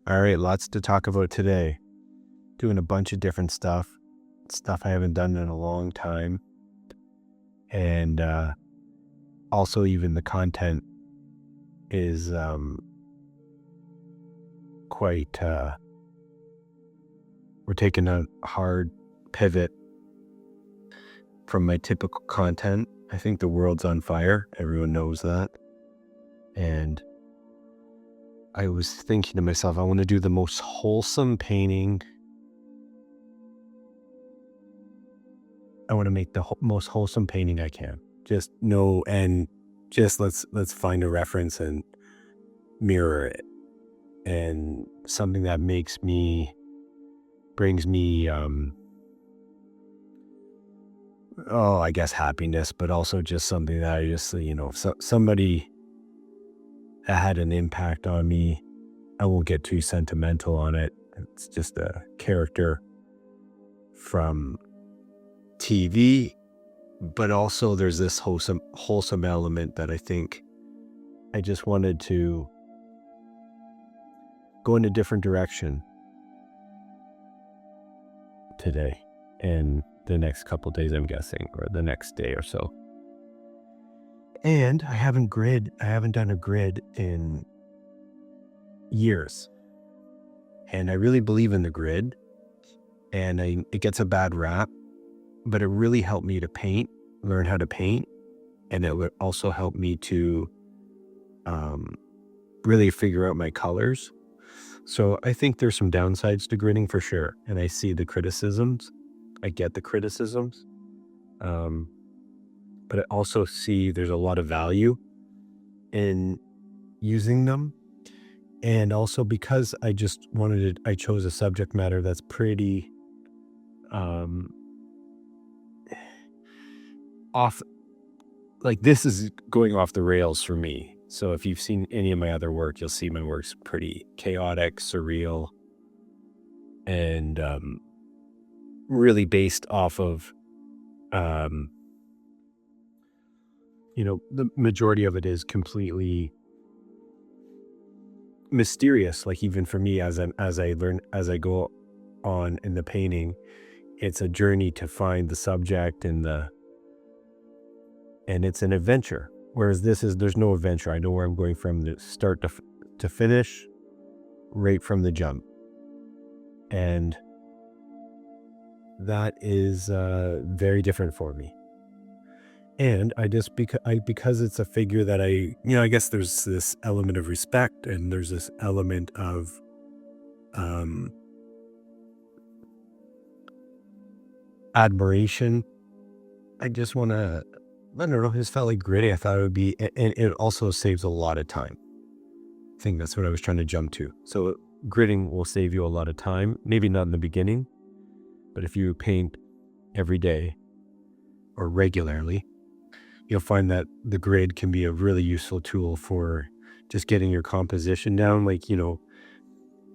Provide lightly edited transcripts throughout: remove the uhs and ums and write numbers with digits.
All right, lots to talk about today. Doing a bunch of different stuff I haven't done in a long time. And also even the content is quite, we're taking a hard pivot from my typical content. I think the world's on fire. Everyone knows that. And I was thinking to myself, I want to do the most wholesome painting. I want to make the most wholesome painting I can. Just let's find a reference and mirror it. And something that brings me, I guess happiness, but also just something that I just, somebody that had an impact on me. I won't get too sentimental on it. It's just a character from TV, but also there's this wholesome element that I think I just wanted to go in a different direction today and the next couple days, I'm guessing, or the next day or so. And I haven't done a grid in years. And I really believe in the grid, and it gets a bad rap, but it really helped me to learn how to paint. And it would also help me to really figure out my colors. So I think there's some downsides to gridding for sure. And I see the criticisms. I get the criticisms. But I also see there's a lot of value in using them. And also because I chose a subject matter that's pretty off, like this is going off the rails for me. So if you've seen any of my other work, you'll see my work's pretty chaotic, surreal, and really based off of, the majority of it is completely mysterious. Like even for me, as I go on in the painting, it's a journey to find the subject and it's an adventure. Whereas there's no adventure. I know where I'm going from the start to finish, right from the jump. And that is very different for me. And because it's a figure that I guess there's this element of respect and there's this element of admiration. I just want to, I don't know, it just felt like gritty. I thought it would be, and it also saves a lot of time. I think that's what I was trying to jump to. So gridding will save you a lot of time. Maybe not in the beginning, but if you paint every day or regularly, you'll find that the grid can be a really useful tool for just getting your composition down. Like,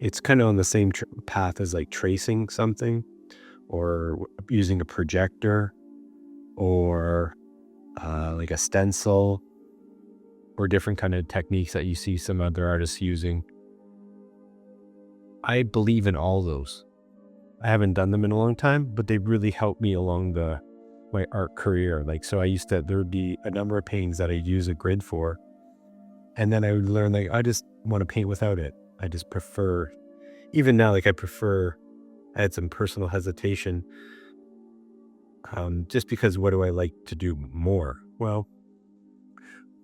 it's kind of on the same path as like tracing something or using a projector or like a stencil or different kind of techniques that you see some other artists using. I believe in all those. I haven't done them in a long time, but they really helped me along my art career. Like, so there would be a number of paintings that I'd use a grid for. And then I would learn, like, I just want to paint without it. I just prefer, even now, like I had some personal hesitation, just because what do I like to do more? Well,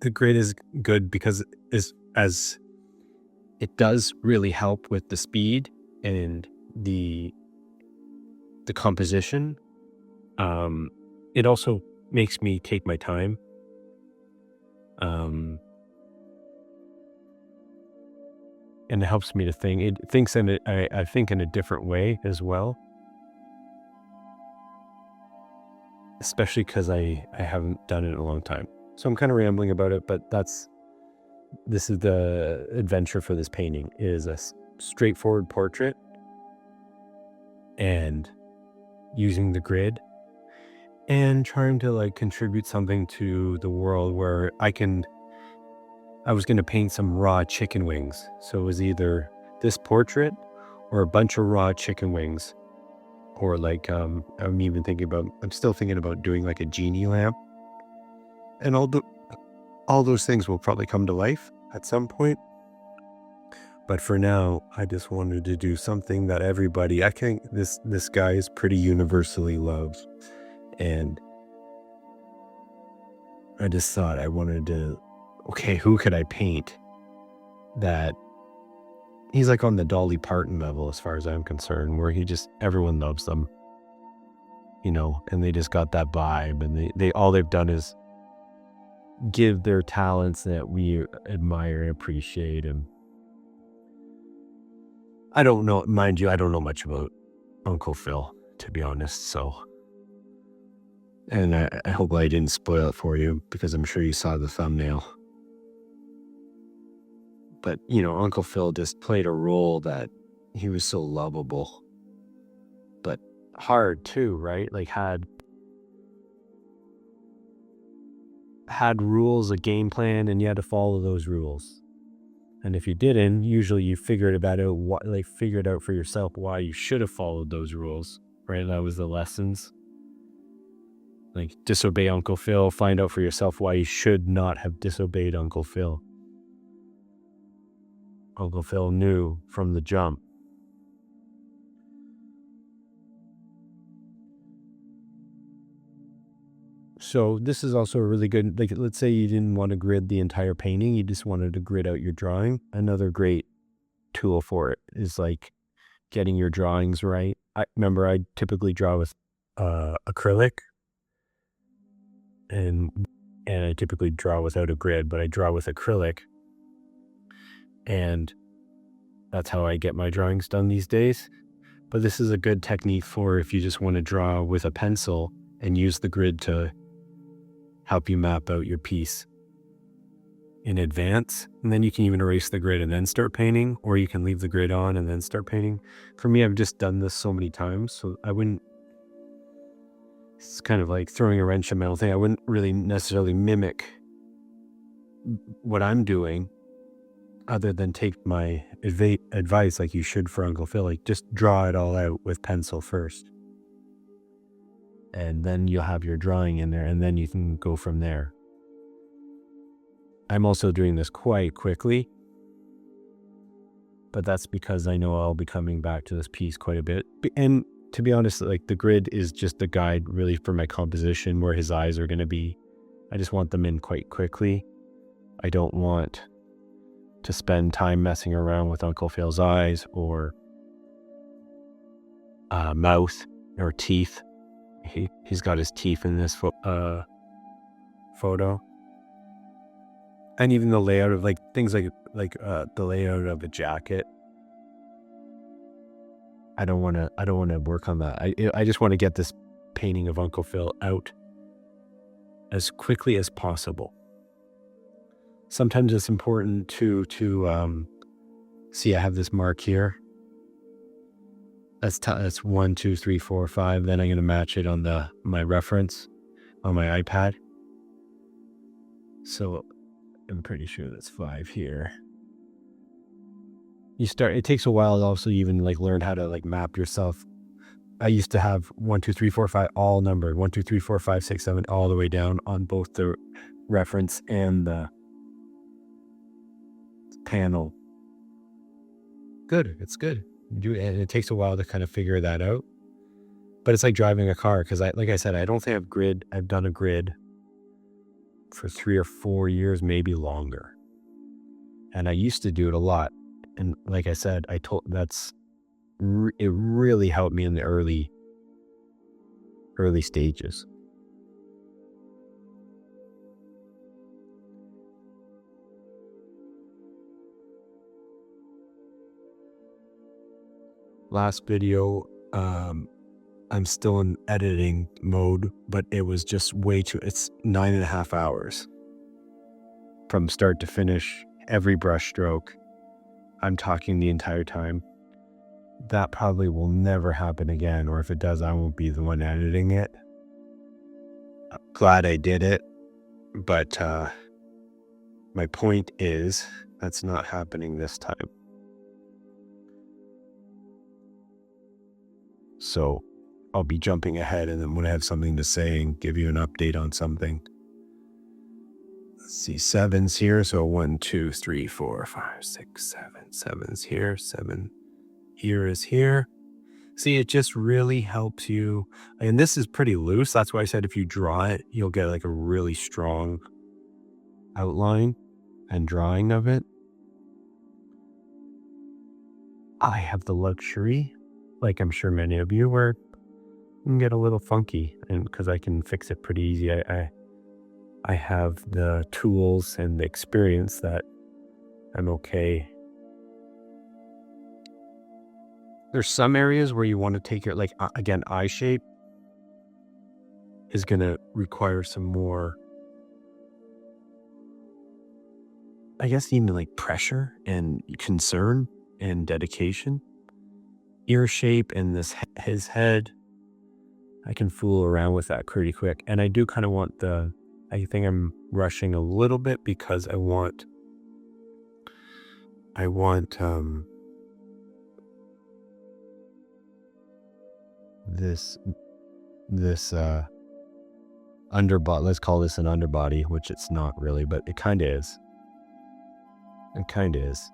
the grid is good because as it does really help with the speed and the composition. It also makes me take my time. And it helps me to think. It thinks I think in a different way as well. Especially because I haven't done it in a long time. So I'm kind of rambling about it, but this is the adventure for this painting. It is a straightforward portrait and using the grid and trying to like contribute something to the world where I was going to paint some raw chicken wings. So it was either this portrait or a bunch of raw chicken wings, or like I'm still thinking about doing like a genie lamp, and all those things will probably come to life at some point. But for now, I just wanted to do something that I think this guy is pretty universally loved. And I just thought I wanted to, okay, who could I paint that he's like on the Dolly Parton level as far as I'm concerned, where everyone loves them, and they just got that vibe, and they all they've done is give their talents that we admire and appreciate. And I don't know, mind you, I don't know much about Uncle Phil, to be honest. So, and I hope I didn't spoil it for you, because I'm sure you saw the thumbnail. But, Uncle Phil just played a role that he was so lovable, but hard too, right? Like had rules, a game plan, and you had to follow those rules. And if you didn't, usually you figured out for yourself why you should have followed those rules, right? That was the lessons. Like, disobey Uncle Phil, find out for yourself why you should not have disobeyed Uncle Phil. Uncle Phil knew from the jump. So this is also a really good, like, let's say you didn't want to grid the entire painting, you just wanted to grid out your drawing. Another great tool for it is like getting your drawings right. I typically draw with acrylic, and I typically draw without a grid, but I draw with acrylic, and that's how I get my drawings done these days. But this is a good technique for if you just want to draw with a pencil and use the grid to help you map out your piece in advance. And then you can even erase the grid and then start painting, or you can leave the grid on and then start painting. For me, I've just done this so many times, so it's kind of like throwing a wrench in my own thing. I wouldn't really necessarily mimic what I'm doing, other than take my advice like you should for Uncle Phil. Like, just draw it all out with pencil first, and then you'll have your drawing in there, and then you can go from there. I'm also doing this quite quickly, but that's because I know I'll be coming back to this piece quite a bit. And to be honest, like, the grid is just a guide really for my composition, where his eyes are going to be. I just want them in quite quickly. I don't want to spend time messing around with Uncle Phil's eyes or mouth or teeth. He's got his teeth in this photo. And even the layout of things like the layout of a jacket. I don't want to work on that. I just want to get this painting of Uncle Phil out as quickly as possible. Sometimes it's important to see, I have this mark here. That's 1, 2, 3, 4, 5. Then I'm going to match it on my reference on my iPad. So I'm pretty sure that's 5 here. It takes a while to also even learn how to map yourself. I used to have 1, 2, 3, 4, 5 all numbered. 1, 2, 3, 4, 5, 6, 7 all the way down on both the reference and the panel. Good. It's good. And it takes a while to kind of figure that out. But it's like driving a car, because like I said, I don't think I've done a grid for 3 or 4 years, maybe longer. And I used to do it a lot. And like I said, it really helped me in the early stages. Last video, I'm still in editing mode, but it was just it's 9.5 hours from start to finish, every brush stroke. I'm talking the entire time. That probably will never happen again, or if it does, I won't be the one editing it. I'm glad I did it, but my point is that's not happening this time. So I'll be jumping ahead, and then when I have something to say and give you an update on something. Let's see, 7's here. So 1, 2, 3, 4, 5, 6, 7. 7's here. 7 here is here. See, it just really helps you. And this is pretty loose. That's why I said if you draw it, you'll get like a really strong outline and drawing of it. I have the luxury, like I'm sure many of you, where it can get a little funky, and because I can fix it pretty easy. I have the tools and the experience that I'm okay. There's some areas where you want to take your, like, again, eye shape is going to require some more, I guess, even like pressure and concern and dedication. Ear shape and his head, I can fool around with that pretty quick. And I do kind of want I think I'm rushing a little bit because I want this underbody, let's call this an underbody, which it's not really, but it kind of is. It kind of is.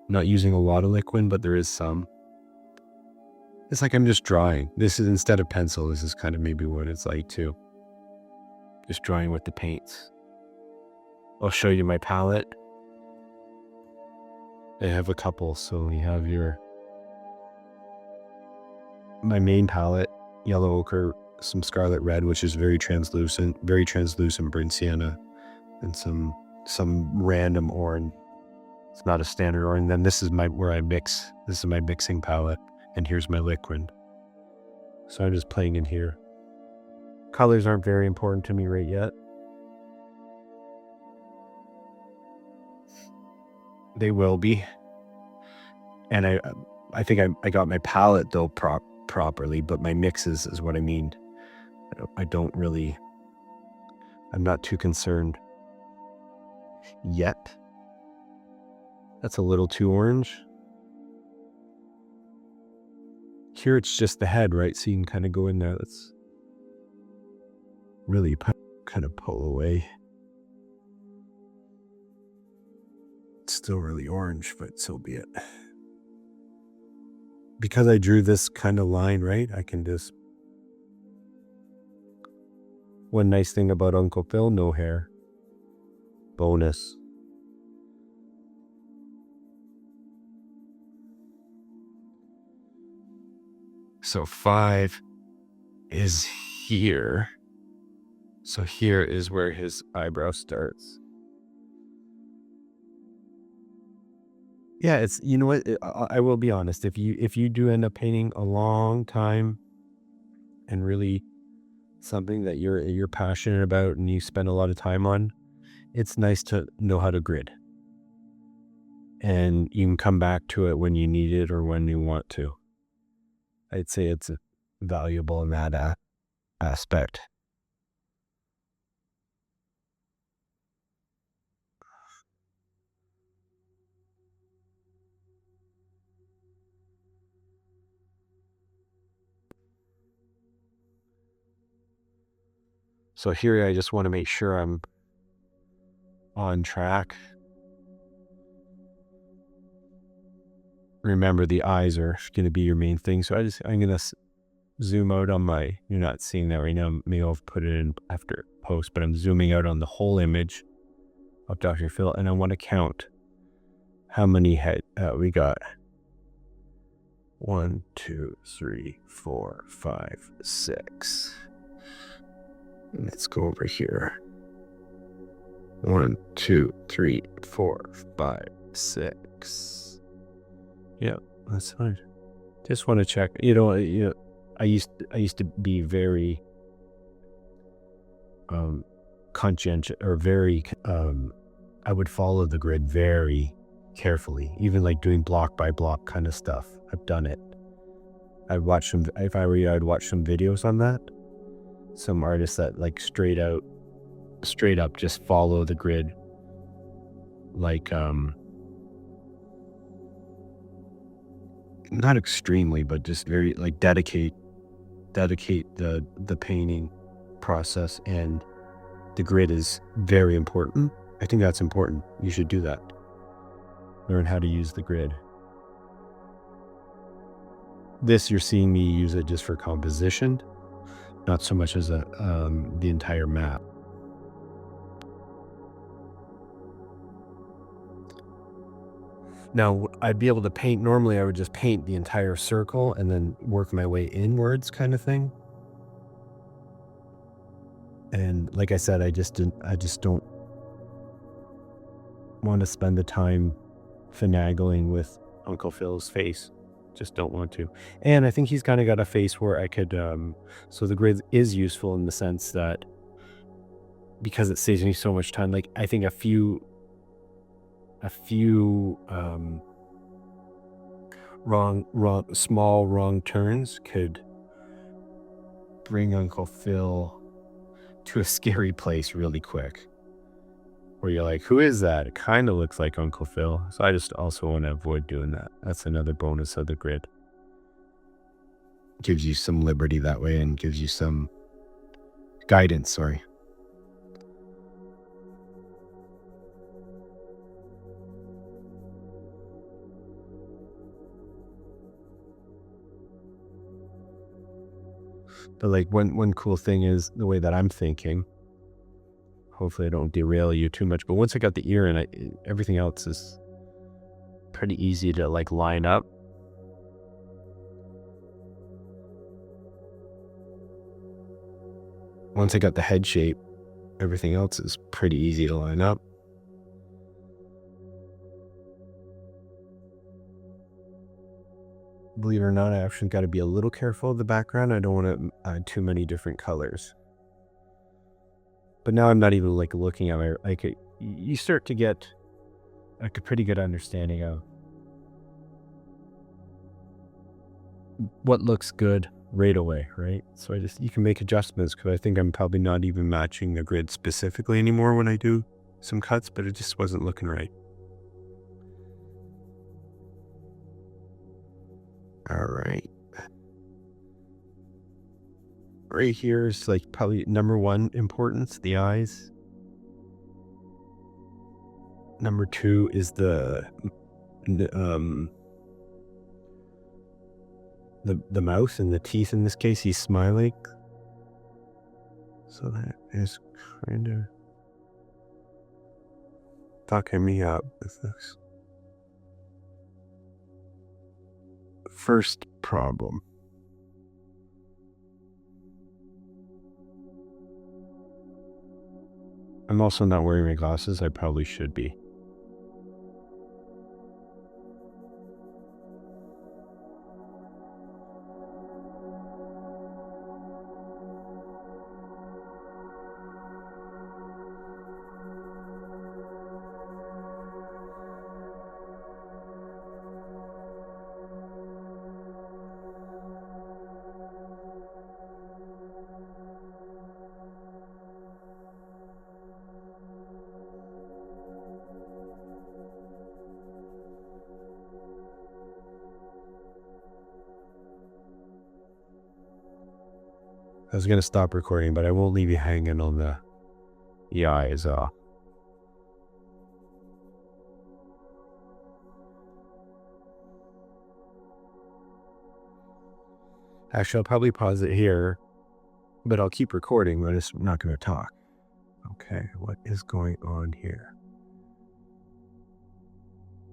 Not using a lot of liquid, but there is some. It's like I'm just drawing. This is, instead of pencil, this is kind of maybe what it's like too. Just drawing with the paints. I'll show you my palette. I have a couple. So you have my main palette, yellow ochre, some scarlet red, which is very translucent burnt sienna, and some random orange. It's not a standard orange. Then this is where I mix. This is my mixing palette, and here's my liquid. So I'm just playing in here. Colors aren't very important to me right yet. They will be. And I think I got my palette though properly, but my mixes is what I mean. I'm not too concerned yet. That's a little too orange. Here it's just the head, right? So you can kind of go in there. Let's really kind of pull away. It's still really orange, but so be it. Because I drew this kind of line, right? I can just... One nice thing about Uncle Phil, no hair. Bonus. So 5 is here. So here is where his eyebrow starts. Yeah, it's, you know what, I will be honest. If you do end up painting a long time and really something that you're passionate about and you spend a lot of time on, it's nice to know how to grid. And you can come back to it when you need it or when you want to. I'd say it's valuable in that aspect. So here I just want to make sure I'm on track. Remember, the eyes are going to be your main thing. So I'm going to zoom out on you're not seeing that right now. Maybe I'll put it in after post, but I'm zooming out on the whole image of Dr. Phil. And I want to count how many we got. 1, 2, 3, 4, 5, 6. Let's go over here. 1, 2, 3, 4, 5, 6. Yeah, that's fine. Just want to check. I used to be very conscientious, or very I would follow the grid very carefully, even like doing block by block kind of stuff. I've done it. I'd watch some, if I were you, I'd watch some videos on that. Some artists that like straight up just follow the grid, like not extremely, but just very like dedicate the painting process, and the grid is very important. I think that's important. You should do that. Learn how to use the grid. This, you're seeing me use it just for composition, not so much as the entire map. Now, I'd be able to paint, normally I would just paint the entire circle and then work my way inwards kind of thing. And like I said, I just don't want to spend the time finagling with Uncle Phil's face. Just don't want to. And I think he's kind of got a face where I could, so the grid is useful in the sense that because it saves me so much time, like I think a few small wrong turns could bring Uncle Phil to a scary place really quick, where you're like, who is that? It kind of looks like Uncle Phil. So I just also want to avoid doing that. That's another bonus of the grid. Gives you some liberty that way and gives you some guidance, sorry. But like one cool thing is the way that I'm thinking. Hopefully I don't derail you too much. But once I got the ear in, everything else is pretty easy to like line up. Once I got the head shape, everything else is pretty easy to line up. Believe it or not, I actually got to be a little careful of the background. I don't want to add too many different colors. But now I'm not even like looking at my, like you start to get like a pretty good understanding of what looks good right away, right? So you can make adjustments, because I think I'm probably not even matching the grid specifically anymore when I do some cuts, but it just wasn't looking right. All right. Right here is like probably number one importance, the eyes. Number two is the mouth and the teeth. In this case, he's smiling. So that is kind of fucking me up with this. First problem. I'm also not wearing my glasses. I probably should be. I was going to stop recording, but I won't leave you hanging on the eyes. Actually, I'll probably pause it here, but I'll keep recording, but I'm not going to talk. Okay, what is going on here?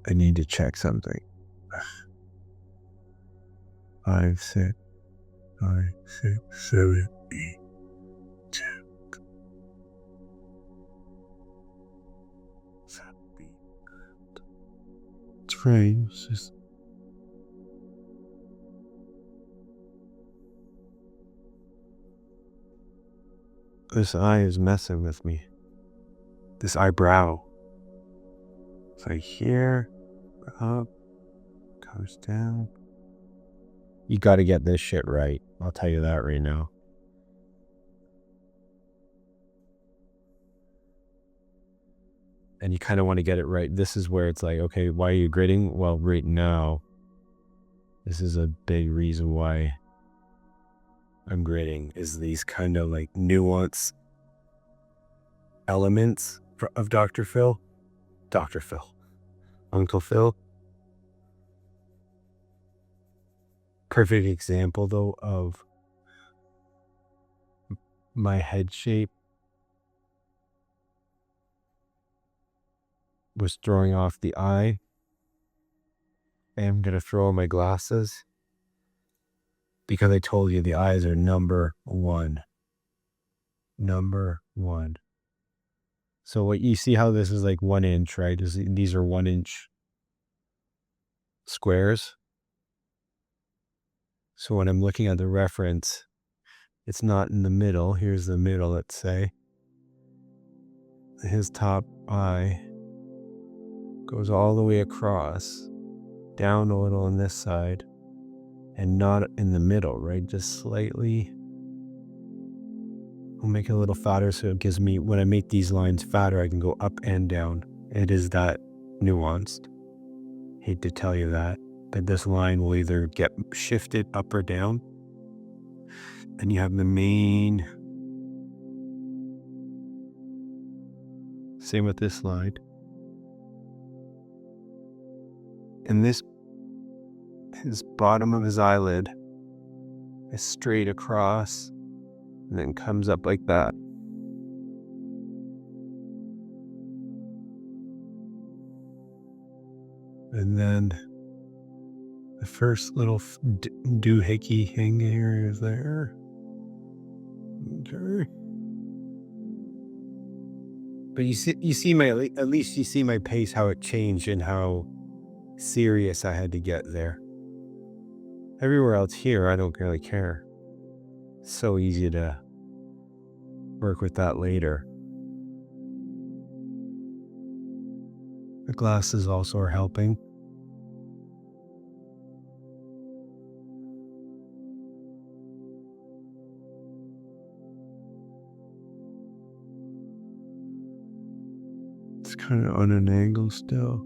I need to check something. 5, 6, 5, 6, 7, 8, 10. 7, 8. It's right. It's just. This eye is messing with me. This eyebrow. It's like here, up, comes down. You got to get this shit right. I'll tell you that right now. And you kind of want to get it right. This is where it's like, okay, why are you gridding? Well, right now, This is a big reason why I'm gridding, is these kind of like nuance elements of Dr. Phil. Uncle Phil. Perfect example though of my head shape was throwing off the eye. I am going to throw my glasses because I told you the eyes are number one. Number one. So what you see how this is like 1 inch, right? These are 1 inch squares. So when I'm looking at the reference, it's not in the middle. Here's the middle, let's say. His top eye goes all the way across, down a little on this side, and not in the middle, right? Just slightly. I'll make it a little fatter so it gives me, when I make these lines fatter, I can go up and down. It is that nuanced. Hate to tell you that, but this line will either get shifted up or down. And you have the main, same with this line. And this, his bottom of his eyelid is straight across and then comes up like that. And then the first little doohickey thing here is there. Okay. But you see my, at least you see my pace, how it changed and how serious I had to get there. Everywhere else here, I don't really care. It's so easy to work with that later. The glasses also are helping. It's kind of on an angle still.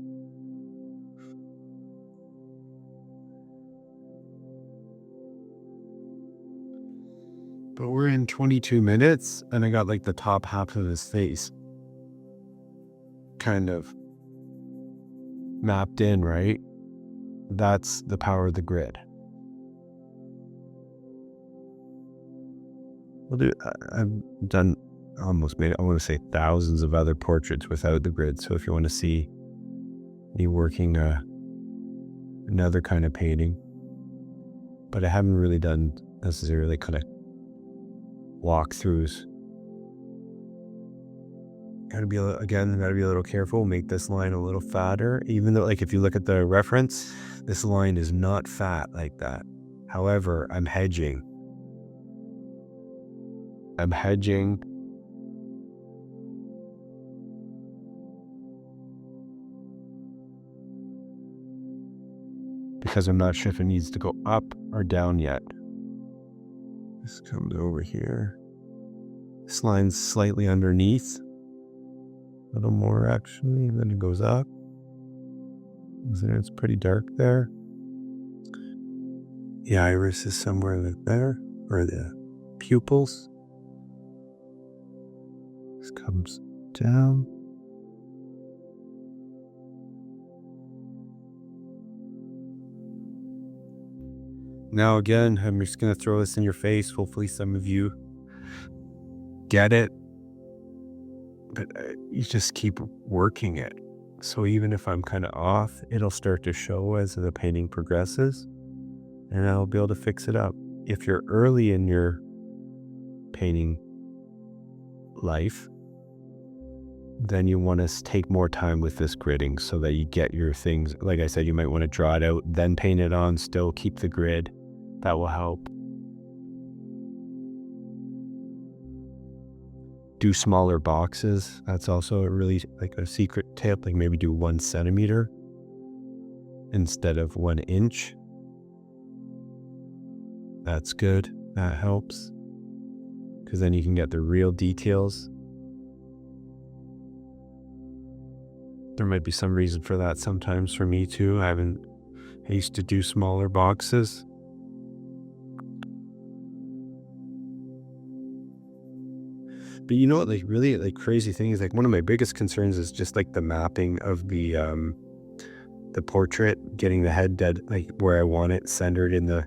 But we're in 22 minutes and I got like the top half of his face kind of mapped in, right? That's the power of the grid. I've done almost maybe, I want to say thousands of other portraits without the grid. So if you want to see me working another kind of painting, but I haven't really done necessarily kind of walkthroughs. Gotta be a little careful. Make this line a little fatter, even though, like, if you look at the reference, this line is not fat like that. However, I'm hedging because I'm not sure if it needs to go up or down yet. This comes over here. This line's slightly underneath. A little more actually, and then it goes up. It's pretty dark there. The iris is somewhere like there, or the pupils. This comes down. Now again, I'm just going to throw this in your face. Hopefully some of you get it. But you just keep working it. So even if I'm kind of off, it'll start to show as the painting progresses. And I'll be able to fix it up. If you're early in your painting life, then you want to take more time with this gridding so that you get your things. Like I said, you might want to draw it out, then paint it on, still keep the grid. That will help. Do smaller boxes. That's also a really like a secret tip. Like maybe do 1 centimeter instead of 1 inch. That's good. That helps. Because then you can get the real details. There might be some reason for that sometimes for me too. I haven't I used to do smaller boxes. But you know what, like really like crazy thing is like one of my biggest concerns is just like the mapping of the portrait, getting the head dead like where I want it centered in the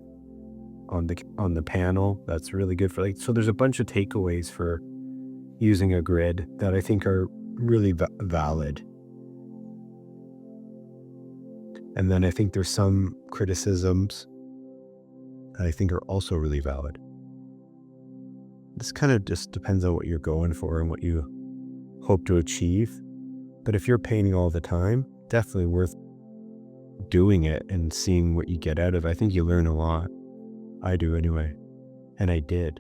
on the panel. That's really good for like, so there's a bunch of takeaways for using a grid that I think are really valid. And then I think there's some criticisms that I think are also really valid. This kind of just depends on what you're going for and what you hope to achieve. But if you're painting all the time, definitely worth doing it and seeing what you get out of it. I think you learn a lot. I do anyway. And I did.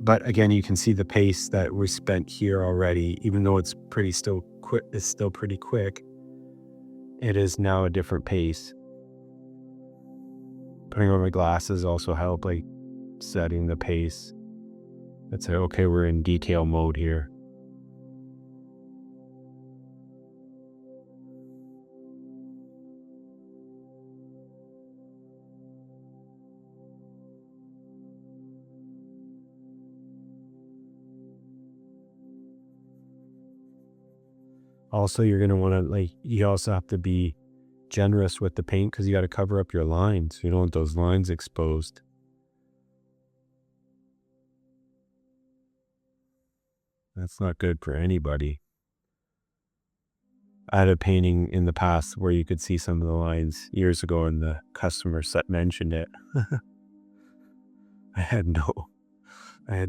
But again, you can see the pace that we spent here already, even though it's still pretty quick. It is now a different pace. Putting on my glasses also help, like setting the pace. Let's say, okay, we're in detail mode here. Also, you're going to want to like, you also have to be generous with the paint because you got to cover up your lines. You don't want those lines exposed. That's not good for anybody. I had a painting in the past where you could see some of the lines years ago and the customer mentioned it. I had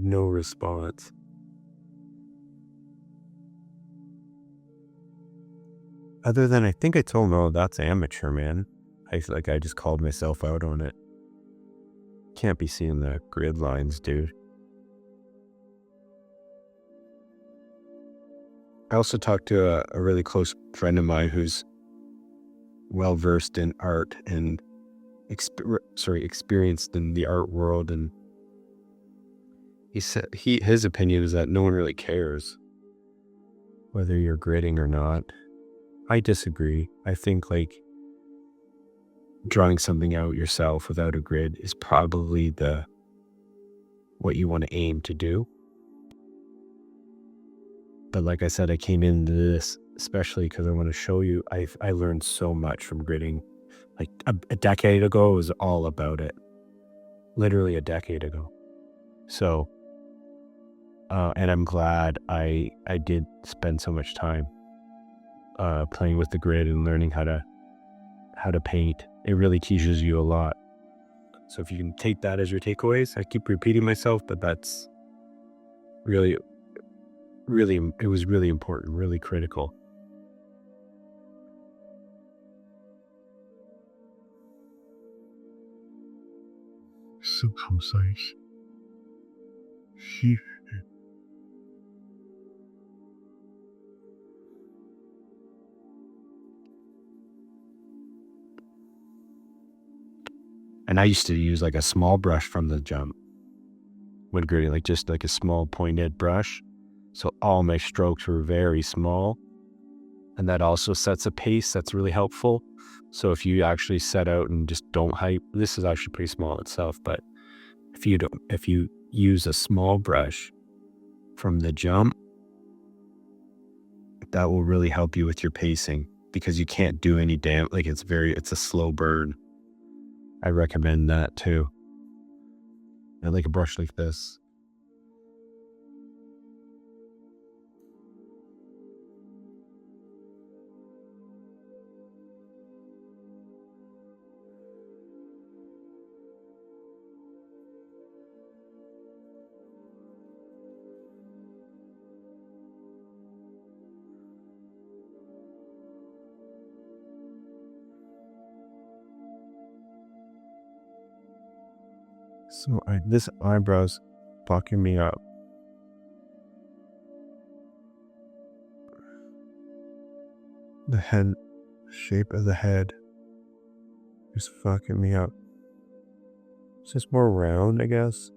no response. Other than I think I told him, oh, that's amateur, man. I just called myself out on it. Can't be seeing the grid lines, dude. I also talked to a really close friend of mine who's well versed in art and experienced in the art world, and he said his opinion is that no one really cares whether you're gridding or not. I disagree. I think like drawing something out yourself without a grid is probably what you want to aim to do. But like I said, I came into this especially because I want to show you I learned so much from gridding. Like a decade ago, it was all about it. Literally a decade ago. So, and I'm glad I did spend so much time playing with the grid and learning how to paint. It really teaches you a lot. So if you can take that as your takeaways, I keep repeating myself, but that's really, it was really important, really critical. So concise. And I used to use like a small brush from the jump when gridding, like just like a small pointed brush. So all my strokes were very small. And that also sets a pace that's really helpful. So if you actually set out and just don't hype, this is actually pretty small itself, but if you use a small brush from the jump, that will really help you with your pacing because you can't do any like it's a slow burn. I recommend that too. I like a brush like this. So this eyebrow's fucking me up. The head shape of the head is fucking me up. It's just more round, I guess.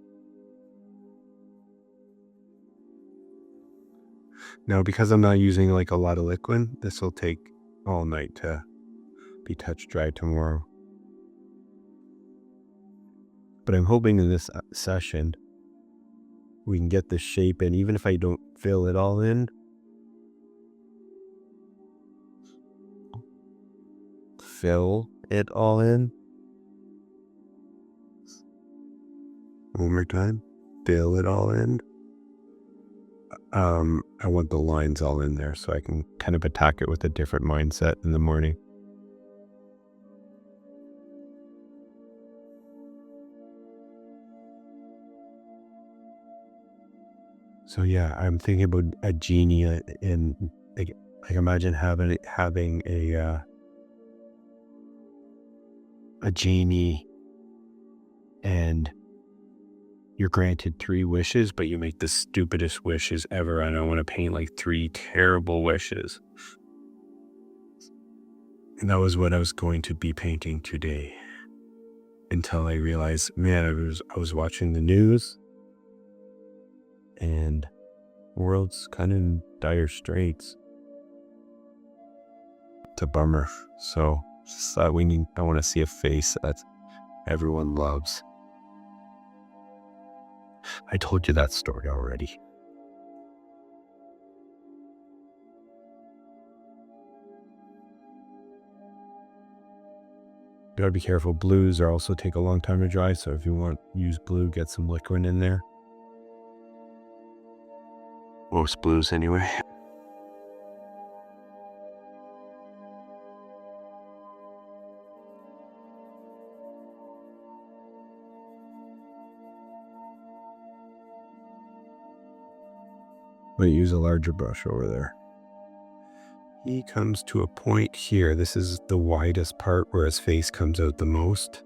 Now, because I'm not using like a lot of liquid, this will take all night to be touch dry tomorrow. But I'm hoping in this session, we can get the shape in, even if I don't fill it all in. Fill it all in. One more time. Fill it all in. I want the lines all in there so I can kind of attack it with a different mindset in the morning. So yeah, I'm thinking about a genie in like imagine having a genie and you're granted 3 wishes, but you make the stupidest wishes ever. And I want to paint like 3 terrible wishes. And that was what I was going to be painting today. Until I realized, man, I was watching the news and the world's kind of in dire straits. It's a bummer. So I want to see a face that everyone loves. I told you that story already. You gotta be careful. Blues are also take a long time to dry, so if you want to use blue, get some liquid in there. Most blues anyway. But use a larger brush over there. He comes to a point here. This is the widest part where his face comes out the most.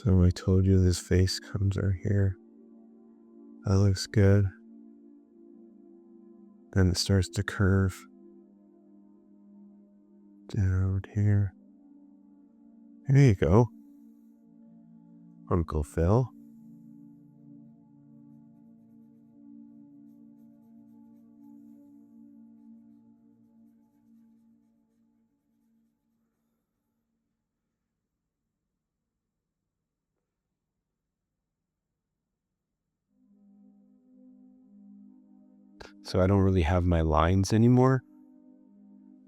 So I told you this face comes right here. That looks good. Then it starts to curve down here. There you go, Uncle Phil. So I don't really have my lines anymore.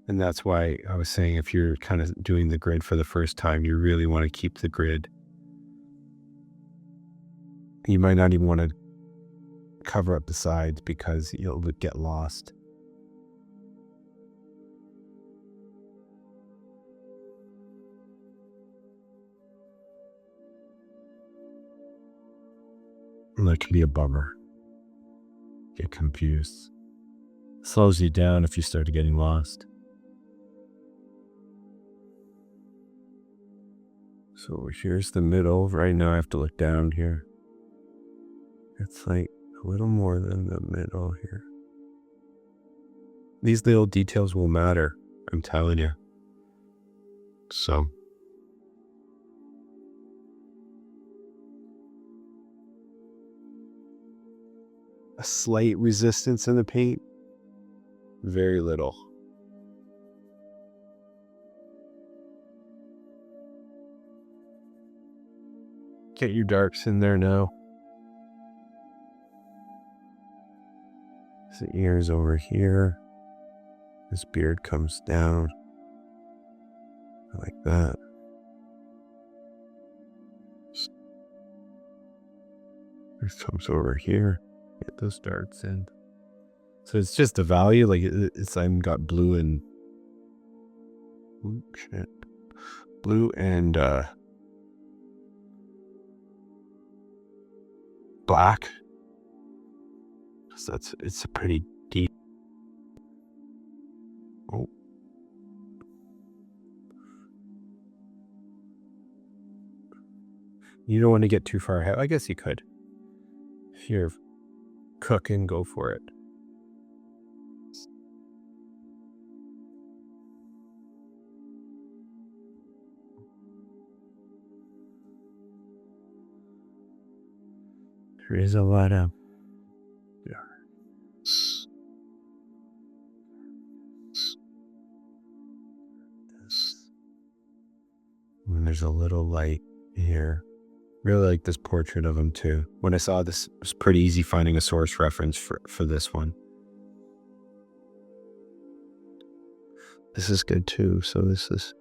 And that's why I was saying if you're kind of doing the grid for the first time, you really want to keep the grid. You might not even want to cover up the sides because you'll get lost. And that can be a bummer. Get confused. Slows you down if you start getting lost. So here's the middle. Right now I have to look down here. It's like a little more than the middle here. These little details will matter, I'm telling you. So a slight resistance in the paint, very little. Get your darks in there now. The ears over here. His beard comes down like that. This comes over here. Get those darts in. So it's just a value. Like I'm got blue and blue and black. So it's a pretty deep. Oh. You don't want to get too far ahead. I guess you could. If you're cooking, go for it. There is a lot of and there's a little light here. Really like this portrait of him too. When I saw this, it was pretty easy finding a source reference for this one. This is good too. So this is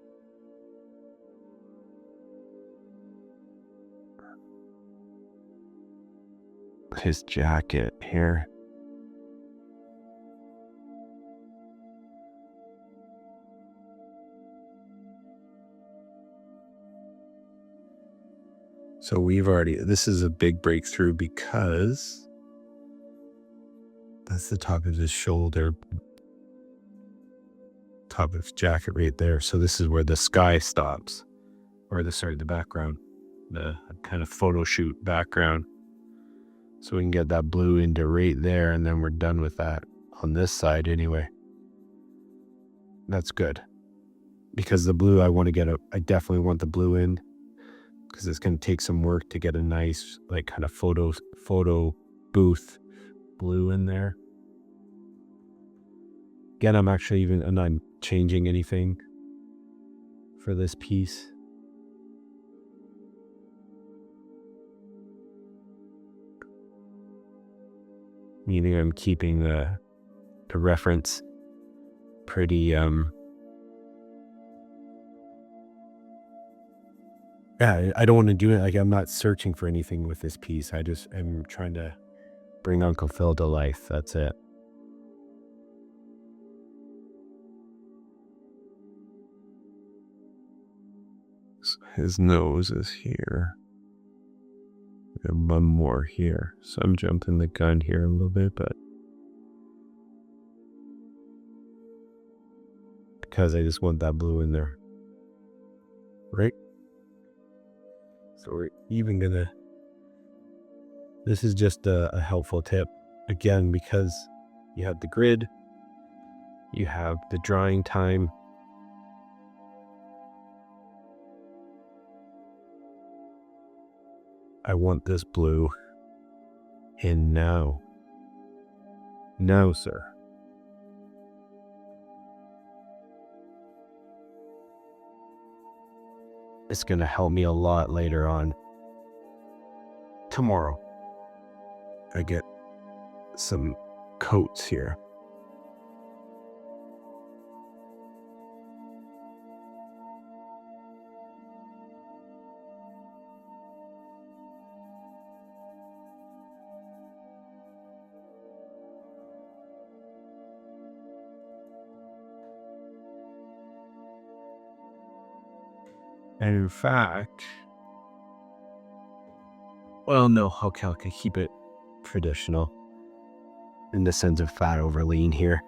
his jacket here. So this is a big breakthrough because that's the top of his shoulder, top of his jacket right there. So this is where the sky stops, or the background, the kind of photo shoot background. So we can get that blue into right there, and then we're done with that on this side anyway. That's good. Because the blue, I definitely want the blue in, because it's going to take some work to get a nice, like, kind of photo booth blue in there. Again, I'm not changing anything for this piece. Meaning I'm keeping the reference pretty, yeah, I don't want to do it. Like, I'm not searching for anything with this piece. I'm trying to bring Uncle Phil to life. That's it. His nose is here. And one more here. So I'm jumping the gun here a little bit, but because I just want that blue in there. Right? So we're even gonna, this is just a helpful tip. Again, because you have the grid, you have the drying time. I want this blue in now. Now, sir. It's going to help me a lot later on. Tomorrow, I get some coats here. And in fact, well, no, okay, I'll keep it traditional in the sense of fat over lean here.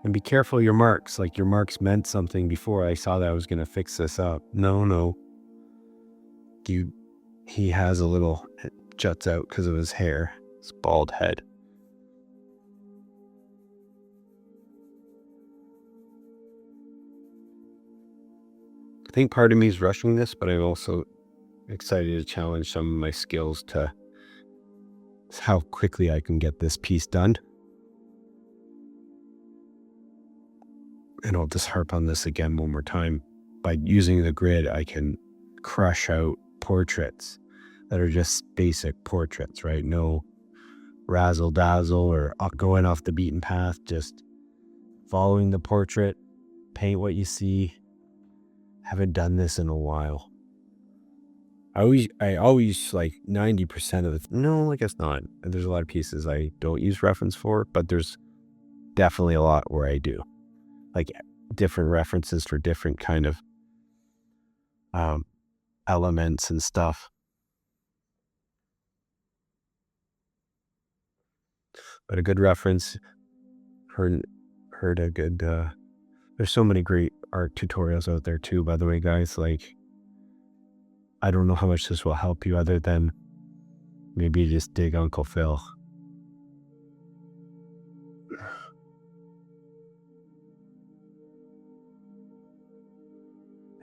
And be careful your marks. Like, your marks meant something before I saw that I was going to fix this up. No. He has a little, it juts out because of his hair. His bald head. I think part of me is rushing this, but I'm also excited to challenge some of my skills to how quickly I can get this piece done. And I'll just harp on this again one more time. By using the grid, I can crush out portraits that are just basic portraits, right? No razzle dazzle or going off the beaten path, just following the portrait, paint what you see. Haven't done this in a while. I always like 90% of the, no, I guess not. There's a lot of pieces I don't use reference for, but there's definitely a lot where I do. Like different references for different kind of elements and stuff. But a good reference, heard a good, there's so many great art tutorials out there too, by the way, guys. Like, I don't know how much this will help you other than maybe just dig Uncle Phil.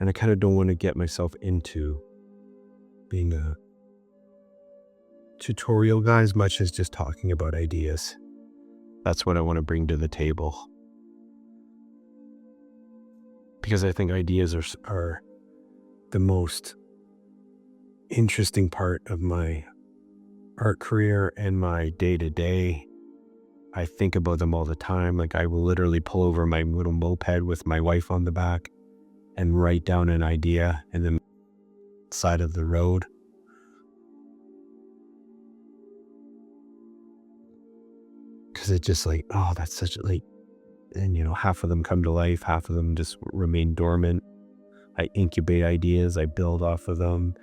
And I kind of don't want to get myself into being a tutorial guy as much as just talking about ideas. That's what I want to bring to the table. Because I think ideas are the most interesting part of my art career and my day-to-day. I think about them all the time. Like, I will literally pull over my little moped with my wife on the back and write down an idea in the side of the road. Because it's just like, oh, that's such a, like, and half of them come to life, half of them just remain dormant. I incubate ideas, I build off of them.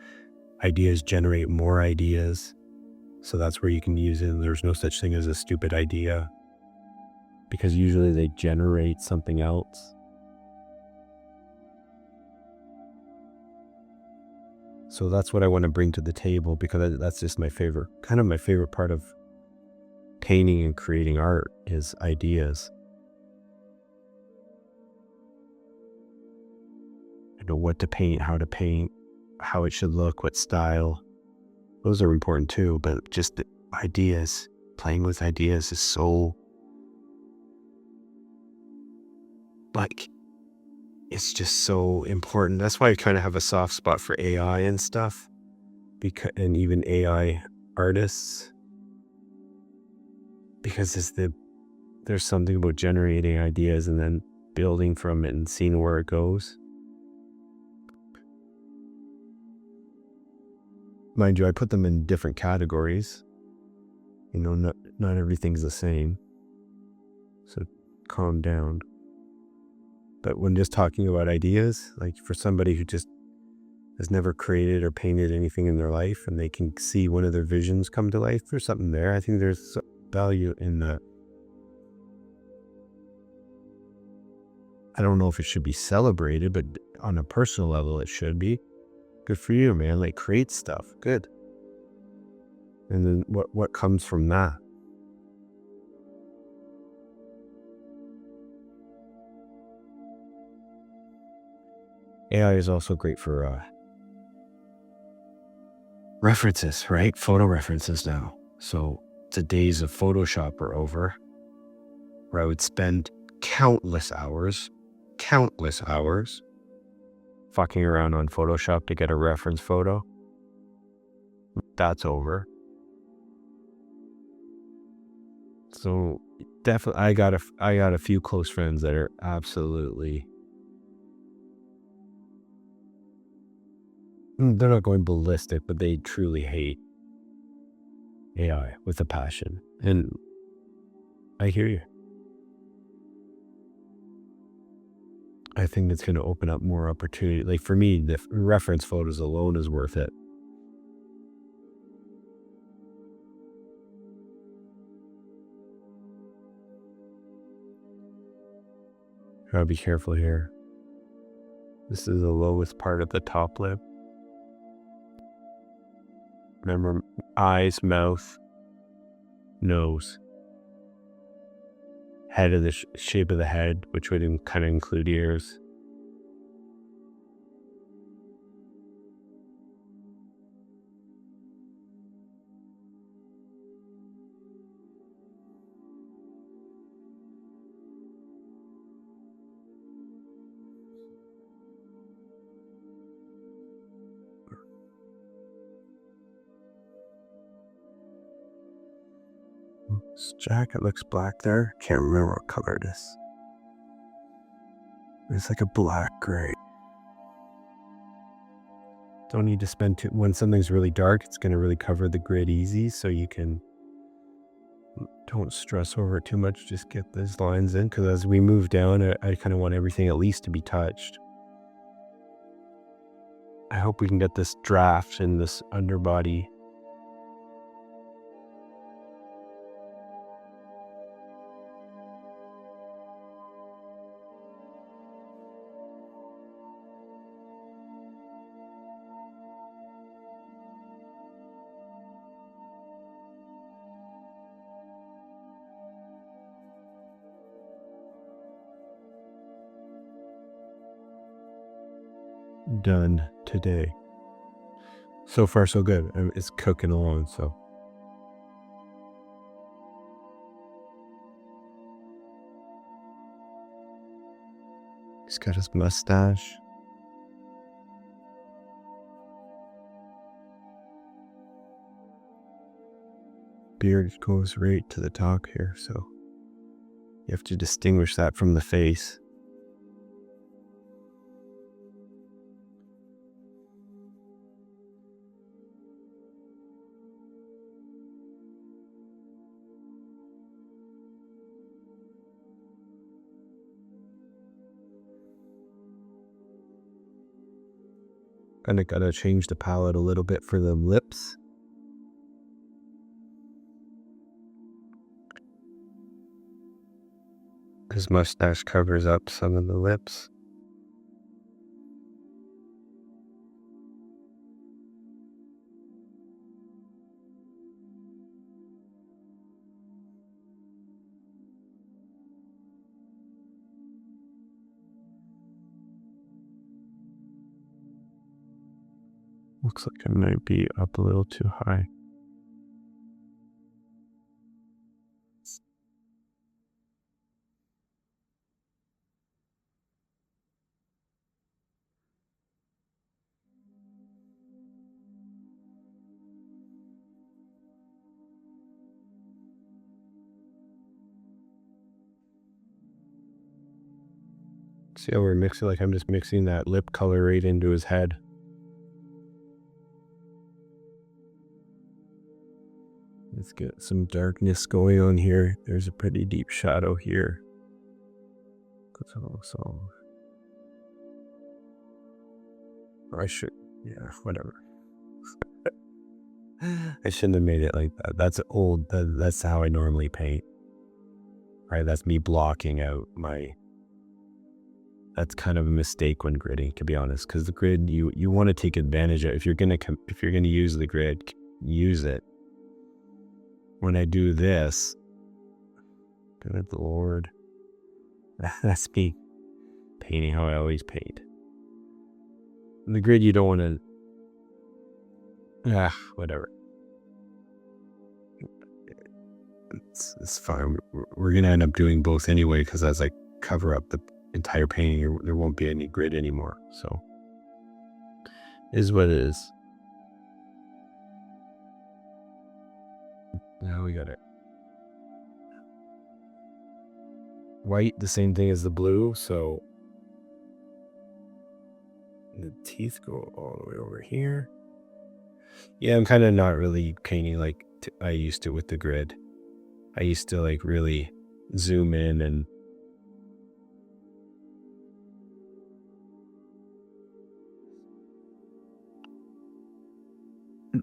Ideas generate more ideas. So that's where you can use it. There's no such thing as a stupid idea, because usually they generate something else. So that's what I want to bring to the table, because that's just my favorite part of painting and creating art is ideas. I know what to paint, how it should look, what style. Those are important too, but just the ideas, playing with ideas is so, like, it's just so important. That's why I kind of have a soft spot for AI and stuff, and even AI artists, because there's something about generating ideas and then building from it and seeing where it goes. Mind you, I put them in different categories. Not everything's the same. So calm down. But when just talking about ideas, like for somebody who just has never created or painted anything in their life, and they can see one of their visions come to life, there's something there. I think there's value in that. I don't know if it should be celebrated, but on a personal level, it should be. Good for you, man. Like, create stuff. Good. And then what comes from that? AI is also great for references, right? Photo references now. So the days of Photoshop are over, where I would spend countless hours fucking around on Photoshop to get a reference photo. That's over. So definitely, I got a few close friends that are absolutely, they're not going ballistic, but they truly hate AI with a passion. And I hear you. I think it's going to open up more opportunity. Like, for me, the reference photos alone is worth it. Gotta be careful here. This is the lowest part of the top lip. Remember, eyes, mouth, nose, head of the shape of the head, which would kind of include ears. This jacket looks black there. Can't remember what color it is. It's like a black gray. Don't need to spend too, when something's really dark, it's going to really cover the grid easy, so you can, don't stress over it too much, just get those lines in, because as we move down, I kind of want everything at least to be touched. I hope we can get this draft in this underbody. Done today. So far so good. It's cooking along, so. He's got his mustache. Beard goes right to the top here, so you have to distinguish that from the face. Kind of gotta change the palette a little bit for the lips. His mustache covers up some of the lips. Looks like it might be up a little too high. See how we're mixing, like I'm just mixing that lip color right into his head. Let's get some darkness going on here. There's a pretty deep shadow here. So I should, yeah, whatever. I shouldn't have made it like that. That's old. That's how I normally paint. Right? That's me blocking out my. That's kind of a mistake when gridding, to be honest, because the grid you want to take advantage of. If you're gonna use the grid, use it. When I do this, good Lord, that's me painting how I always paint. The grid you don't want to. Whatever. It's fine. We're gonna end up doing both anyway, because as I cover up the entire painting, there won't be any grid anymore. So, is what it is. Now we got it. White, the same thing as the blue, so the teeth go all the way over here. Yeah, I'm kind of not really painting like I used to with the grid. I used to like really zoom in and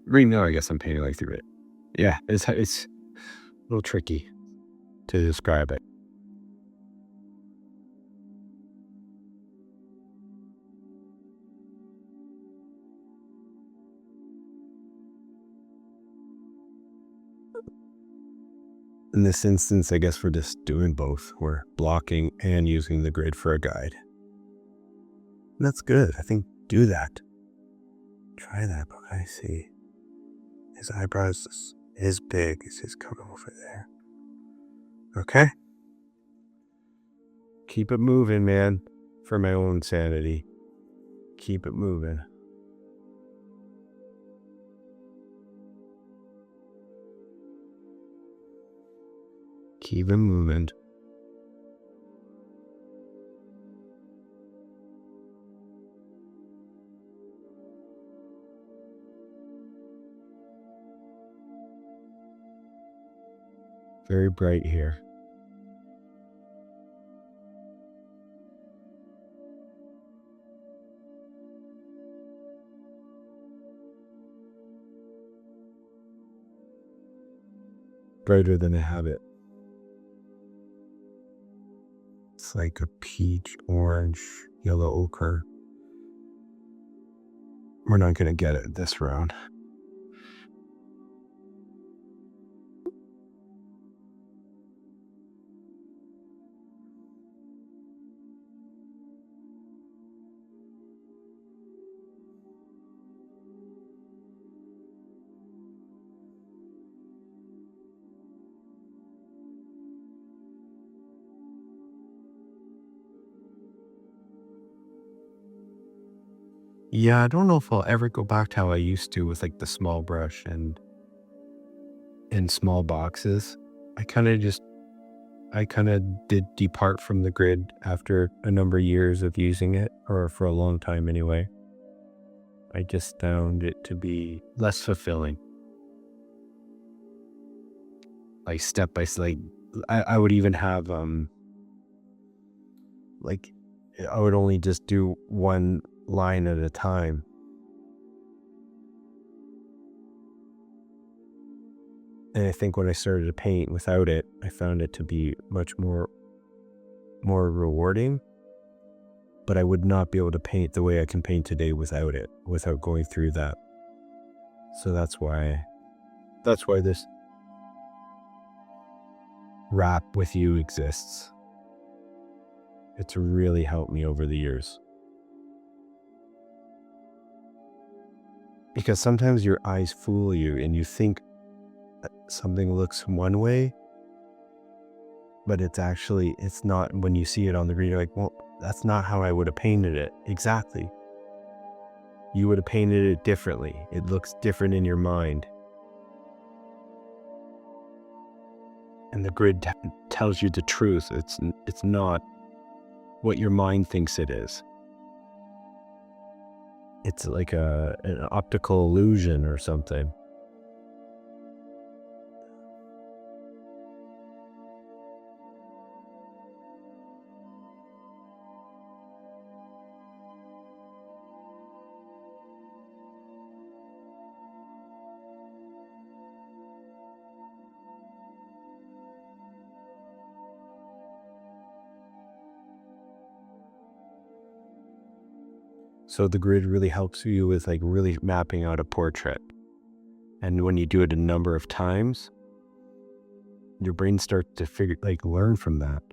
right now I guess I'm painting like through it. Yeah, it's a little tricky to describe it. In this instance, I guess we're just doing both. We're blocking and using the grid for a guide. And that's good. I think do that. Try that, but I see. His eyebrows is big. Is his coming over there? Okay. Keep it moving, man. For my own sanity. Keep it moving. Keep it moving. Very bright here. Brighter than a habit. It's like a peach, orange, yellow ochre. We're not going to get it this round. Yeah, I don't know if I'll ever go back to how I used to with like the small brush and in small boxes. I kind of did depart from the grid after a number of years of using it, or for a long time anyway. I just found it to be less fulfilling. Like step by step, like I would even have like I would only just do one line at a time. And I think when I started to paint without it, I found it to be much more rewarding. But I would not be able to paint the way I can paint today without it, without going through that. So that's why this wrap with you exists. It's really helped me over the years. Because sometimes your eyes fool you and you think something looks one way, but it's not. When you see it on the grid, you're like, well, that's not how I would have painted it. Exactly. You would have painted it differently. It looks different in your mind. And the grid tells you the truth. It's not what your mind thinks it is. It's like an optical illusion or something. So the grid really helps you with like really mapping out a portrait. And when you do it a number of times, your brain starts to learn from that.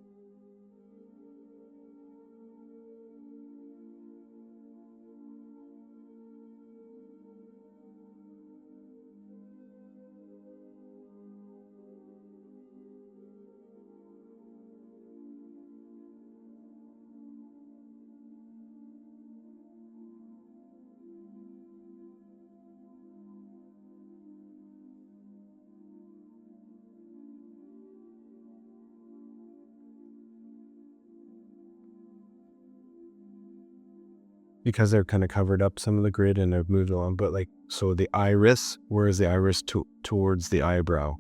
Because they're kind of covered up some of the grid and I've moved along. But like, so the iris, where is the iris towards the eyebrow?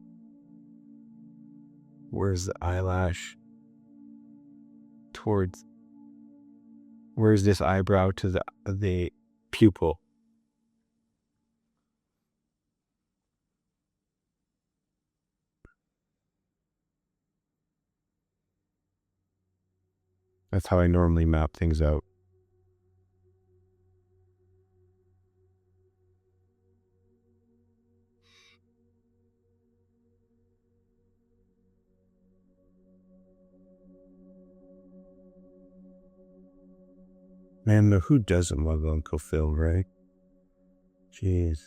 Where's the eyelash towards, where's this eyebrow to the pupil? That's how I normally map things out. Man, who doesn't love Uncle Phil, right? Jeez.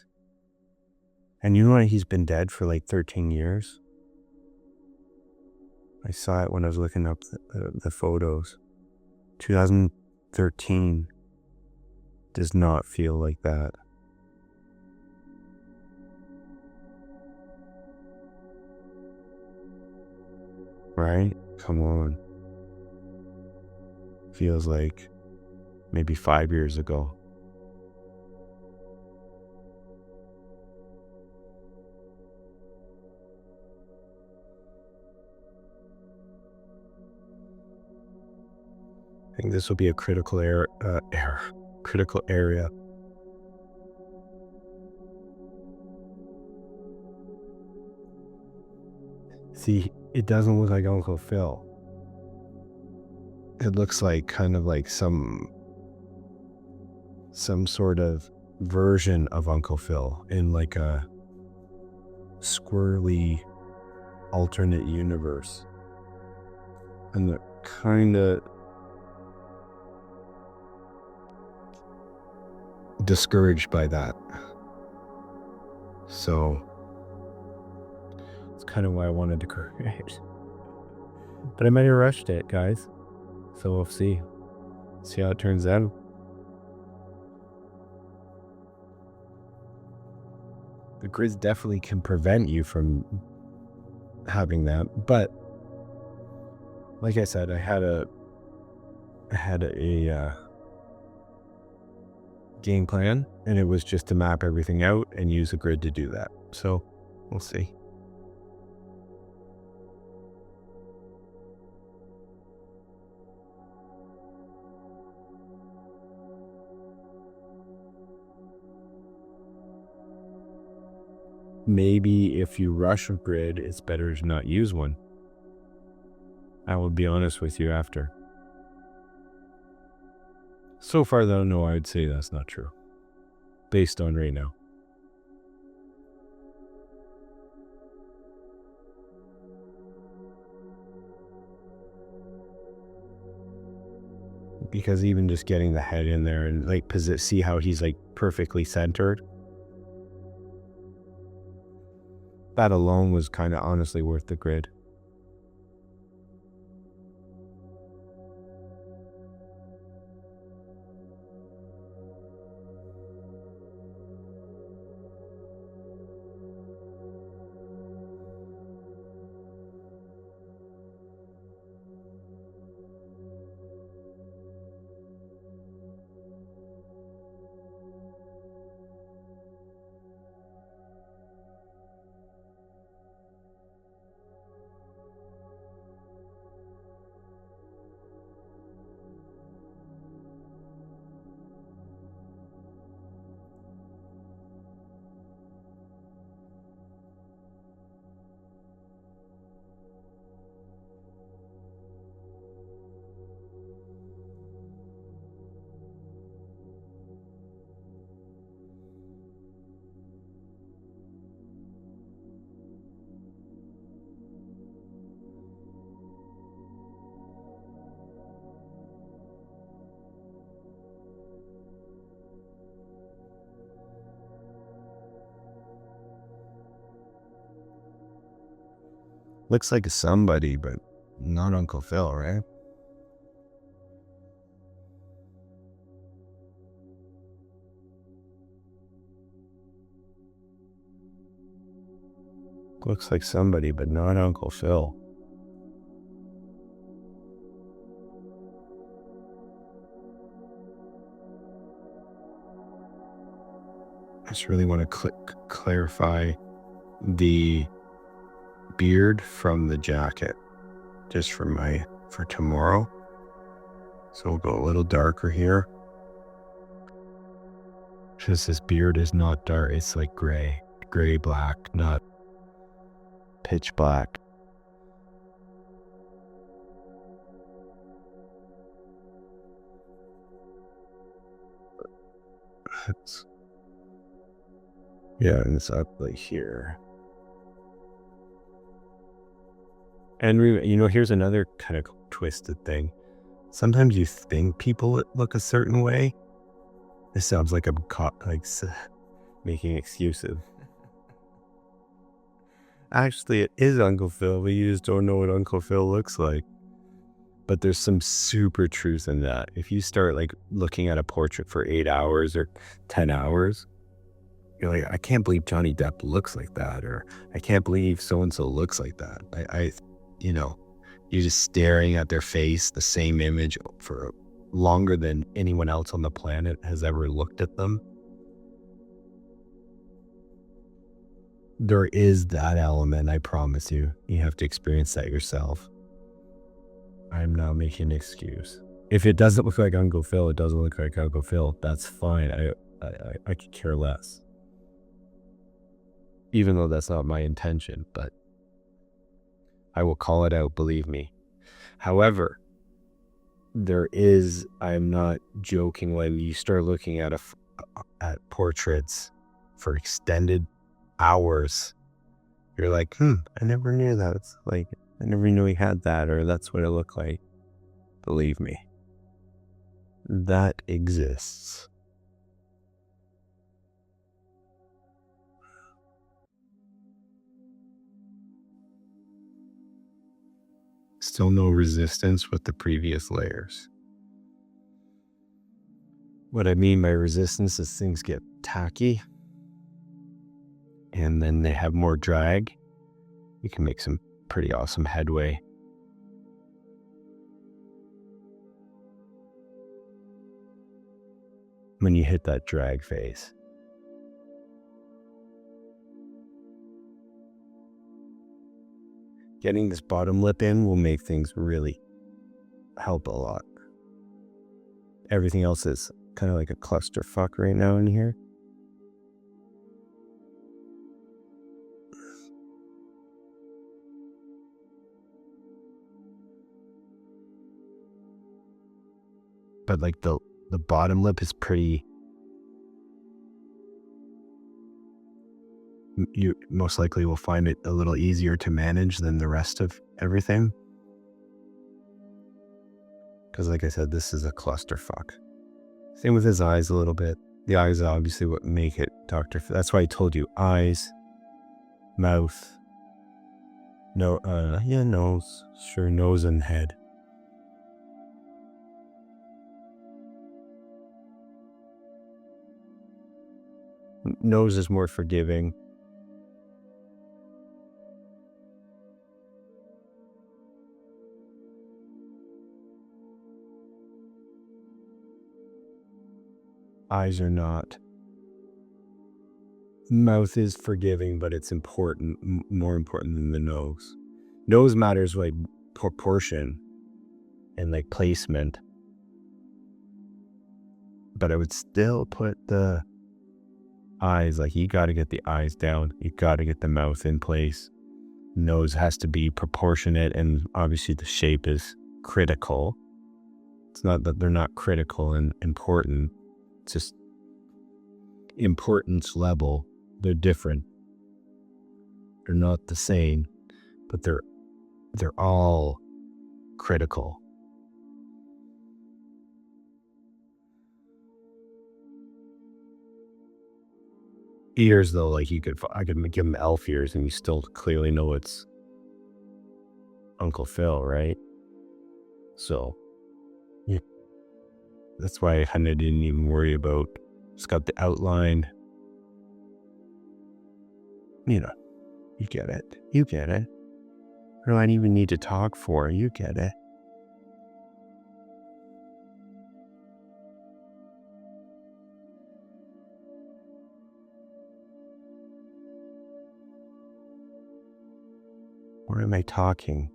And you know what? He's been dead for like 13 years. I saw it when I was looking up the photos. 2013 does not feel like that. right? Come on. Feels like maybe 5 years ago. I think this will be a critical area. See, it doesn't look like Uncle Phil. It looks like kind of like some sort of version of Uncle Phil in like a squirrely alternate universe. And they're kind of discouraged by that. So it's kind of why I wanted to create. But I might have rushed it, guys. So we'll see. See how it turns out. The grids definitely can prevent you from having that. But like I said, I had a game plan, and it was just to map everything out and use a grid to do that. So we'll see. Maybe if you rush a grid, it's better to not use one. I will be honest with you after. So far though, no, I would say that's not true. Based on right now. Because even just getting the head in there and like see how he's like perfectly centered. That alone was kind of honestly worth the grid. Looks like somebody, but not Uncle Phil, right? Looks like somebody, but not Uncle Phil. I just really want to clarify the beard from the jacket just for tomorrow. So we'll go a little darker here. Just this beard is not dark, it's like gray black, not pitch black. Yeah, and it's up like here. And here's another kind of twisted thing. Sometimes you think people look a certain way. This sounds like I'm making excuses. Actually, it is Uncle Phil, but you just don't know what Uncle Phil looks like. But there's some super truth in that. If you start like looking at a portrait for 8 hours or 10 hours, you're like, I can't believe Johnny Depp looks like that, or I can't believe so-and-so looks like that. You're just staring at their face, the same image for longer than anyone else on the planet has ever looked at them. There is that element, I promise you. You have to experience that yourself. I'm not making an excuse. If it doesn't look like Uncle Phil, it doesn't look like Uncle Phil. That's fine. I could care less. Even though that's not my intention, but I will call it out, believe me. However, I'm not joking, when you start looking at portraits for extended hours, you're like, I never knew that. It's like, I never knew he had that, or that's what it looked like. Believe me, that exists. Still no resistance with the previous layers. What I mean by resistance is things get tacky and then they have more drag. You can make some pretty awesome headway. When you hit that drag phase. Getting this bottom lip in will make things really help a lot. Everything else is kind of like a clusterfuck right now in here. But like the bottom lip is pretty, you most likely will find it a little easier to manage than the rest of everything. Because like I said, this is a clusterfuck. Same with his eyes a little bit. The eyes are obviously what make it Dr. Phil. That's why I told you eyes, mouth, nose. Sure, nose and head. Nose is more forgiving. Eyes are not. Mouth is forgiving, but it's important, more important than the nose. Nose matters like proportion and like placement. But I would still put the eyes, like you got to get the eyes down. You got to get the mouth in place. Nose has to be proportionate, and obviously the shape is critical. It's not that they're not critical and important. It's just importance level. They're different. They're not the same, but they're all critical. Ears though, like I could give him elf ears and you still clearly know it's Uncle Phil, right? So yeah, that's why I kind of didn't even worry about. It's got the outline. You get it. You get it. I don't even need to talk for. You get it. Or am I talking?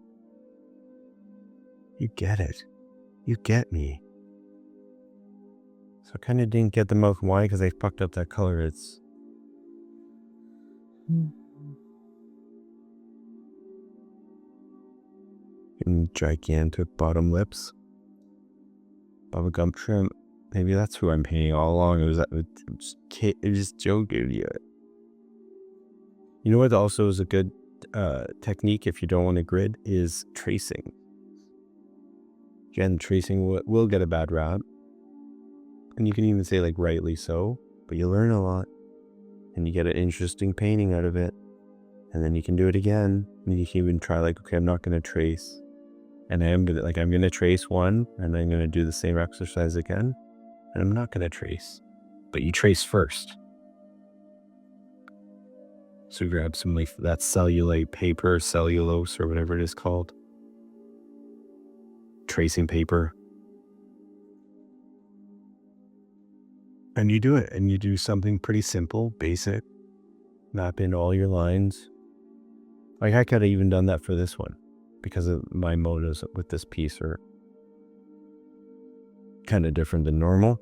You get it. You get me. So I kind of didn't get the mouth. Why? Because I fucked up that color. It's gigantic bottom lips. Bubba gum trim. Maybe that's who I'm painting all along. It was just joking. Yeah. You know what also is a good technique if you don't want to grid is tracing. Again, tracing will get a bad rap. And you can even say like rightly so, but you learn a lot and you get an interesting painting out of it. And then you can do it again. And you can even try like, okay, I'm not going to trace. And I'm going to trace one and I'm going to do the same exercise again. And I'm not going to trace, but you trace first. So grab some that cellulite paper, cellulose, or whatever it is called. tracing paper. And you do it, and you do something pretty simple, basic, map in all your lines. Like I could have even done that for this one because of my motives with this piece are kind of different than normal.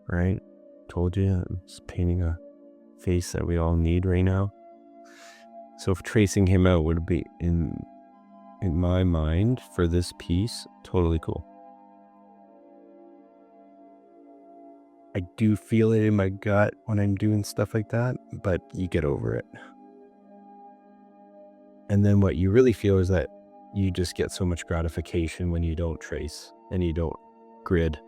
Right? Told you, I'm just painting a face that we all need right now. So if tracing him out would be, in my mind, for this piece, totally cool. I do feel it in my gut when I'm doing stuff like that, but you get over it. And then what you really feel is that you just get so much gratification when you don't trace and you don't grid.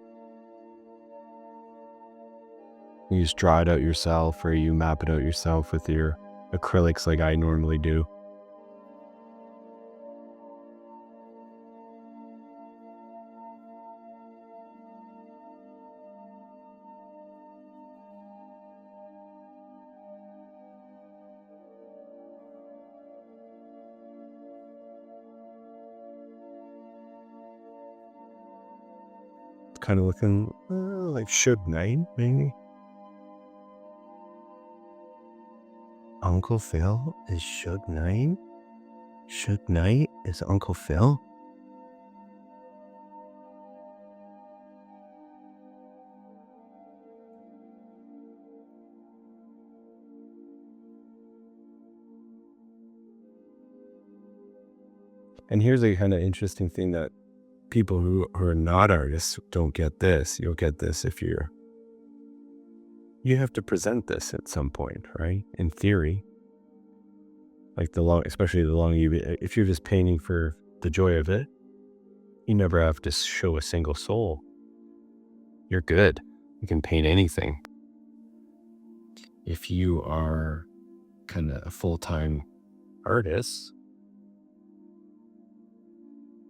You just draw it out yourself, or you map it out yourself with your acrylics like I normally do. It's kind of looking like Suge Knight, maybe. Uncle Phil is Suge Knight? Suge Knight is Uncle Phil? And here's a kind of interesting thing that people who are not artists don't get this. You'll get this if you have to present this at some point, right? In theory. Like especially the longer if you're just painting for the joy of it, you never have to show a single soul. You're good. You can paint anything. If you are kind of a full-time artist,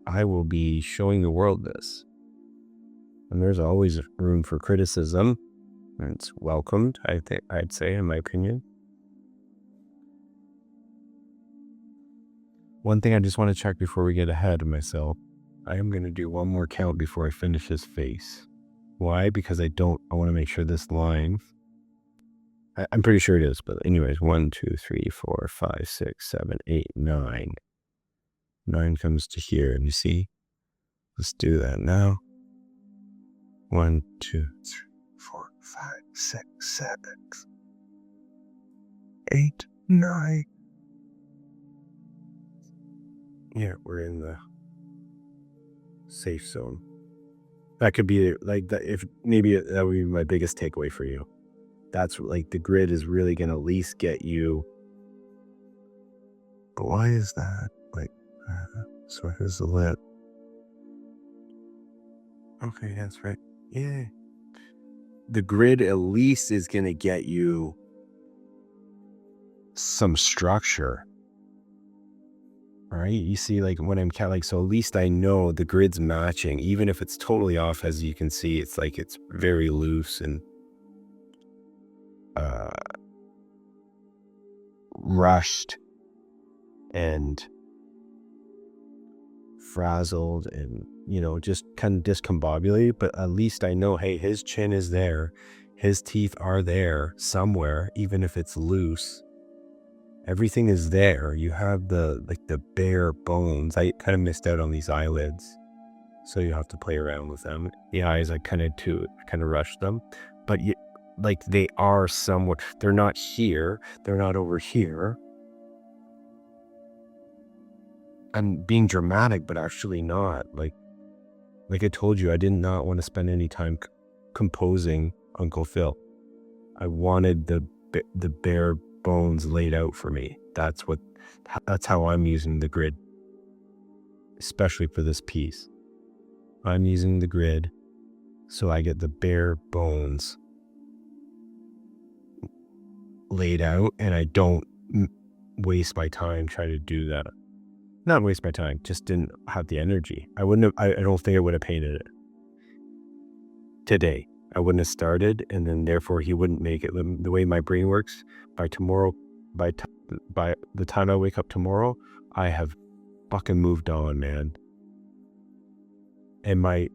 I will be showing the world this. And there's always room for criticism. And it's welcomed, I'd say, in my opinion. One thing I just want to check before we get ahead of myself. I am going to do one more count before I finish his face. Why? Because I want to make sure this line, I'm pretty sure it is, but anyways, 1, 2, 3, 4, 5, 6, 7, 8, 9. 9 comes to here, and you see? Let's do that now. 1, 2, 3, 4, 5, 6, 7, 8, 9. Yeah, we're in the safe zone. That could be like that. If maybe that would be my biggest takeaway for you. That's like the grid is really going to at least get you. But why is that? Like, so here's the lip. Okay, that's right. Yeah. The grid at least is going to get you some structure. Right? You see, like when I'm so at least I know the grid's matching, even if it's totally off. As you can see, it's like it's very loose and rushed and frazzled and, just kind of discombobulated. But at least I know, hey, his chin is there. His teeth are there somewhere, even if it's loose. Everything is there. You have the bare bones. I kind of missed out on these eyelids, so you have to play around with them. The eyes, I kind of rushed them, but they are somewhere. They're not here. They're not over here. I'm being dramatic, but actually not. Like I told you, I did not want to spend any time composing Uncle Phil. I wanted the bare bones laid out for me. That's how I'm using the grid, especially for this piece. I'm using the grid so I get the bare bones laid out, and I don't waste my time trying to do that. Not waste my time, just didn't have the energy. I don't think I would have painted it today. I wouldn't have started, and then therefore he wouldn't make it. The way my brain works, by tomorrow, by the time I wake up tomorrow, I have fucking moved on, man. and my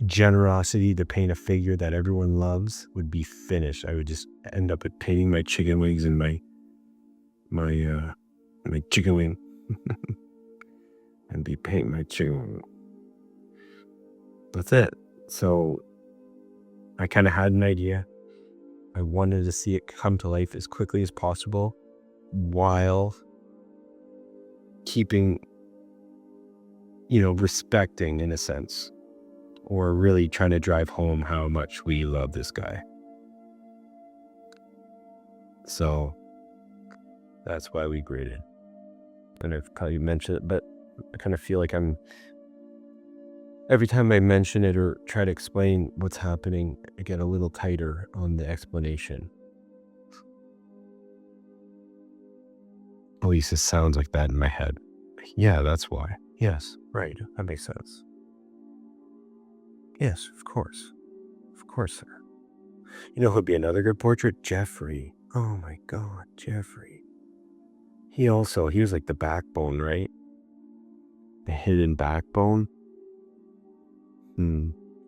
generosity to paint a figure that everyone loves would be finished. I would just end up painting my chicken wings and my chicken wing and be painting my chicken wing. That's it. So I kind of had an idea. I wanted to see it come to life as quickly as possible while keeping, respecting in a sense, or really trying to drive home how much we love this guy. So that's why we graded. And I've probably mentioned it, but I kind of feel like every time I mention it or try to explain what's happening, I get a little tighter on the explanation. At least it sounds like that in my head. Yeah, that's why. Yes, right. That makes sense. Yes, of course. Of course, sir. You know who'd be another good portrait? Jeffrey. Oh my God, Jeffrey. He was like the backbone, right? The hidden backbone.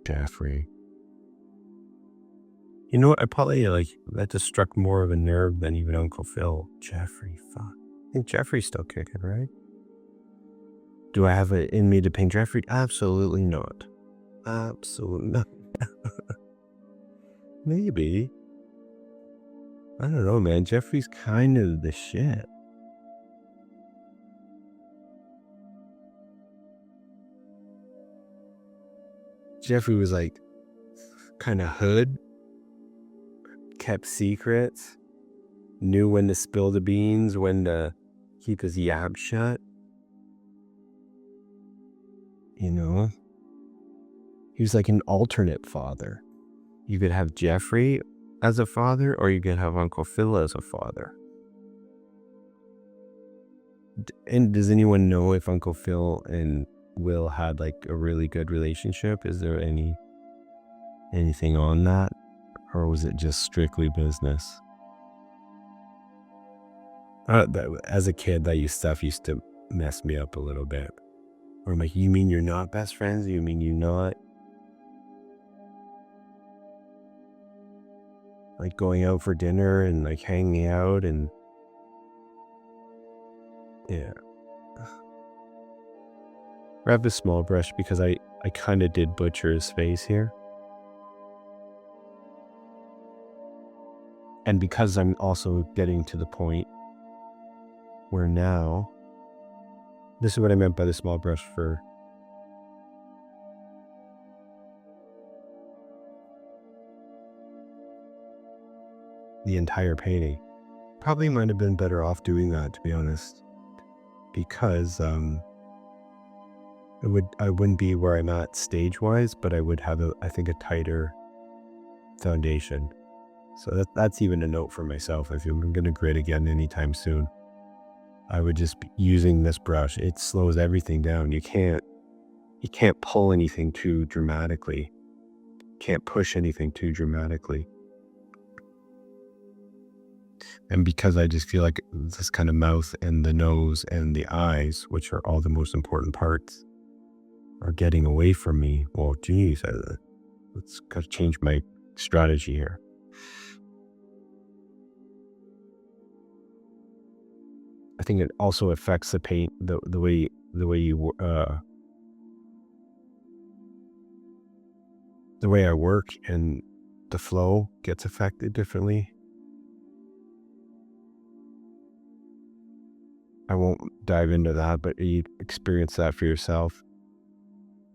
Jeffrey. You know what? I probably that just struck more of a nerve than even Uncle Phil. Jeffrey, fuck. I think Jeffrey's still kicking, right? Do I have it in me to paint Jeffrey? Absolutely not. Absolutely not. Maybe. I don't know, man. Jeffrey's kind of the shit. Jeffrey was like kind of hood, kept secrets, knew when to spill the beans, when to keep his yap shut. He was like an alternate father. You could have Jeffrey as a father, or you could have Uncle Phil as a father. And does anyone know if Uncle Phil and Will had like a really good relationship? Is there anything on that? Or was it just strictly business? As a kid, that stuff used to mess me up a little bit. Or I'm like, you mean you're not best friends? You mean you're not like going out for dinner and like hanging out and yeah. Grab a small brush because I kind of did butcher his face here. And because I'm also getting to the point where now, this is what I meant by the small brush for the entire painting. Probably might have been better off doing that, to be honest, because I wouldn't be where I'm at stage-wise, but I would have I think a tighter foundation. So that's even a note for myself. If I'm going to grid again anytime soon, I would just be using this brush. It slows everything down. You can't pull anything too dramatically. Can't push anything too dramatically. And because I just feel like this kind of mouth and the nose and the eyes, which are all the most important parts, are getting away from me. Well, geez, let's got to change my strategy here. I think it also affects the paint, the way you the way I work, and the flow gets affected differently. I won't dive into that, but you experience that for yourself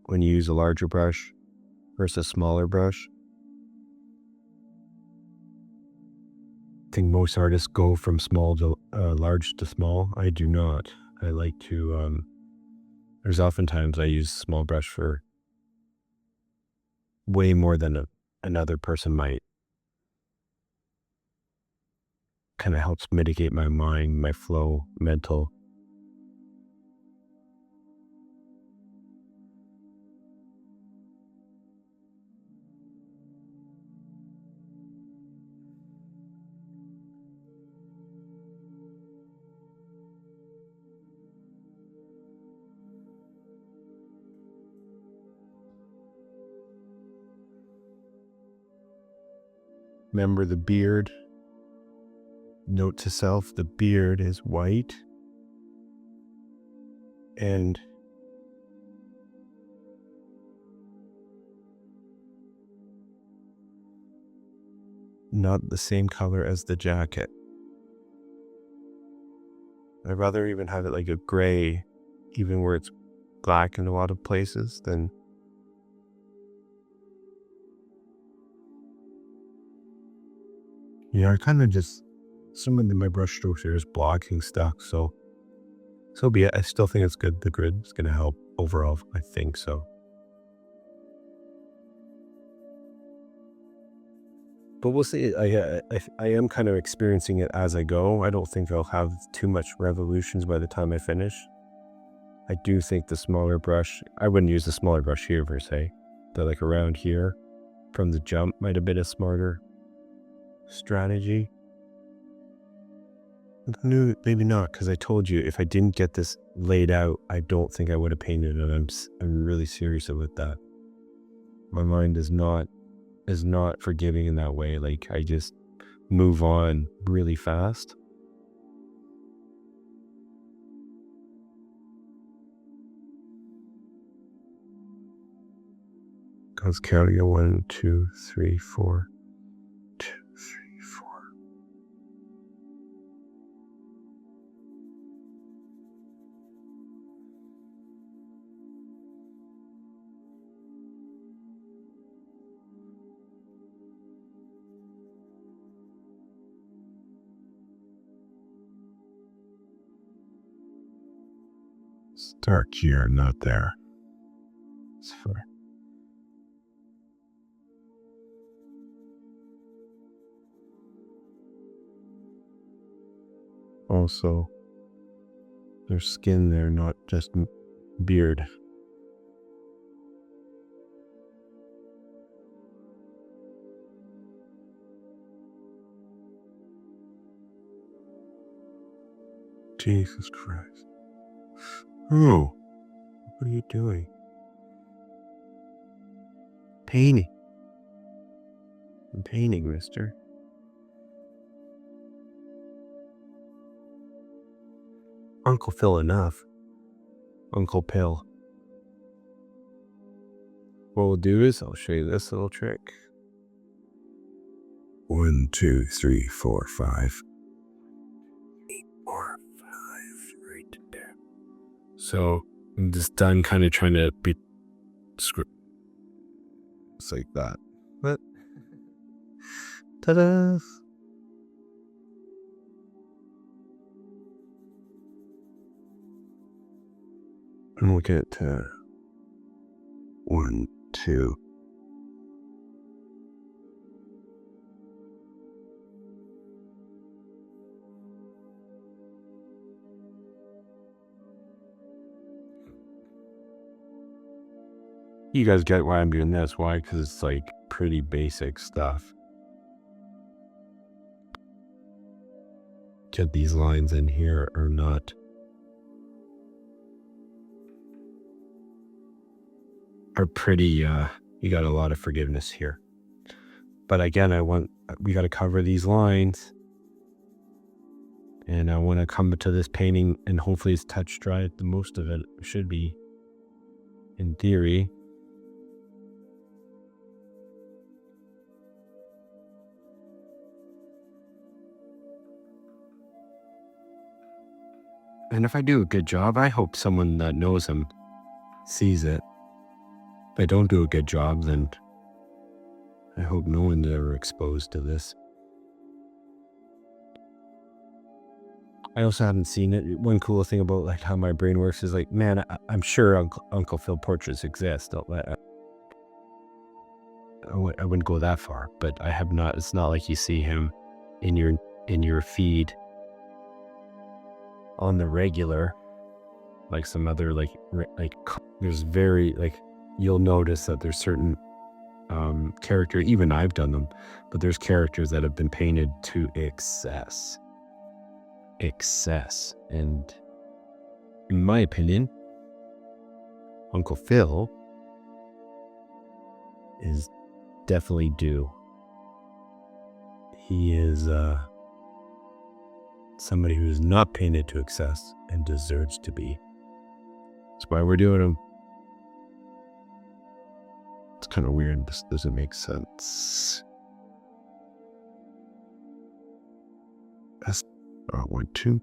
when you use a larger brush versus a smaller brush. I think most artists go from small to large to small. I do not. I like to, there's oftentimes I use small brush for way more than another person might. Kind of helps mitigate my mind, my flow, mental. Remember the beard. Note to self, the beard is white. And not the same color as the jacket. I'd rather even have it like a gray, even where it's black in a lot of places, than I kind of just, some of my brush strokes are just blocking stuff, so be it. I still think it's good. The grid is going to help overall, I think so. But we'll see. I am kind of experiencing it as I go. I don't think I'll have too much revolutions by the time I finish. I do think the smaller brush, I wouldn't use the smaller brush here per se, but like around here from the jump might have been a smarter strategy. No, maybe not, because I told you if I didn't get this laid out, I don't think I would have painted it. I'm really serious about that. My mind is not forgiving in that way. Like, I just move on really fast. Cause counting 1, 2, 3, 4. 2, 3, 4. Start here, not there. It's fine. Also, there's skin there, not just beard. Jesus Christ. Oh, what are you doing? Painting. I'm painting, mister. Uncle Phil enough. Uncle Pill. What we'll do is I'll show you this little trick. 1, 2, 3, 4, 5. 8, 4, 5, right there. So I'm just done kind of trying to be script. It's like that. But ta-da! And we'll get 1, 2. You guys get why I'm doing this. Why? Because it's like pretty basic stuff. Get these lines in here or not. Are pretty, you got a lot of forgiveness here. But again, we got to cover these lines. And I want to come to this painting and hopefully it's touch dry. The most of it should be, in theory. And if I do a good job, I hope someone that knows him sees it. If I don't do a good job, then I hope no one's ever exposed to this. I also haven't seen it. One cool thing about like how my brain works is like, man, I'm sure Uncle Phil portraits exist. I wouldn't go that far, but I have not. It's not like you see him in your feed on the regular, like some other like there's very like, you'll notice that there's certain character, even I've done them, but there's characters that have been painted to excess. And in my opinion, Uncle Phil is definitely due he is somebody who's not painted to excess and deserves to be. That's why we're doing him. It's kind of weird. This doesn't make sense. That's 1.2.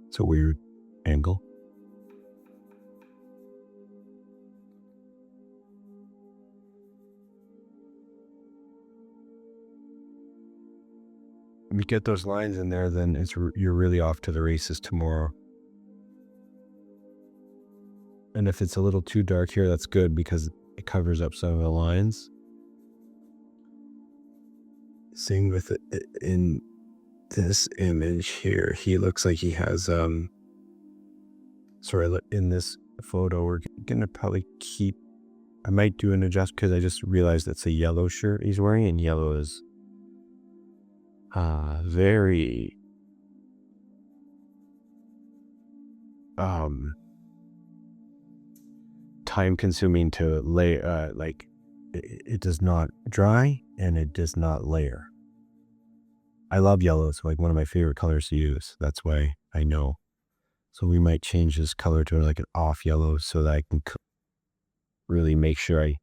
It's a weird angle. If you get those lines in there, then you're really off to the races tomorrow. And if it's a little too dark here, that's good because it covers up some of the lines. Same with it in this image here. He looks like he has, in this photo, we're going to probably keep, I might do an adjust because I just realized it's a yellow shirt he's wearing, and yellow is very time consuming to lay, it does not dry and it does not layer. I love yellow. It's like one of my favorite colors to use. That's why I know. So we might change this color to like an off yellow so that I can really make sure I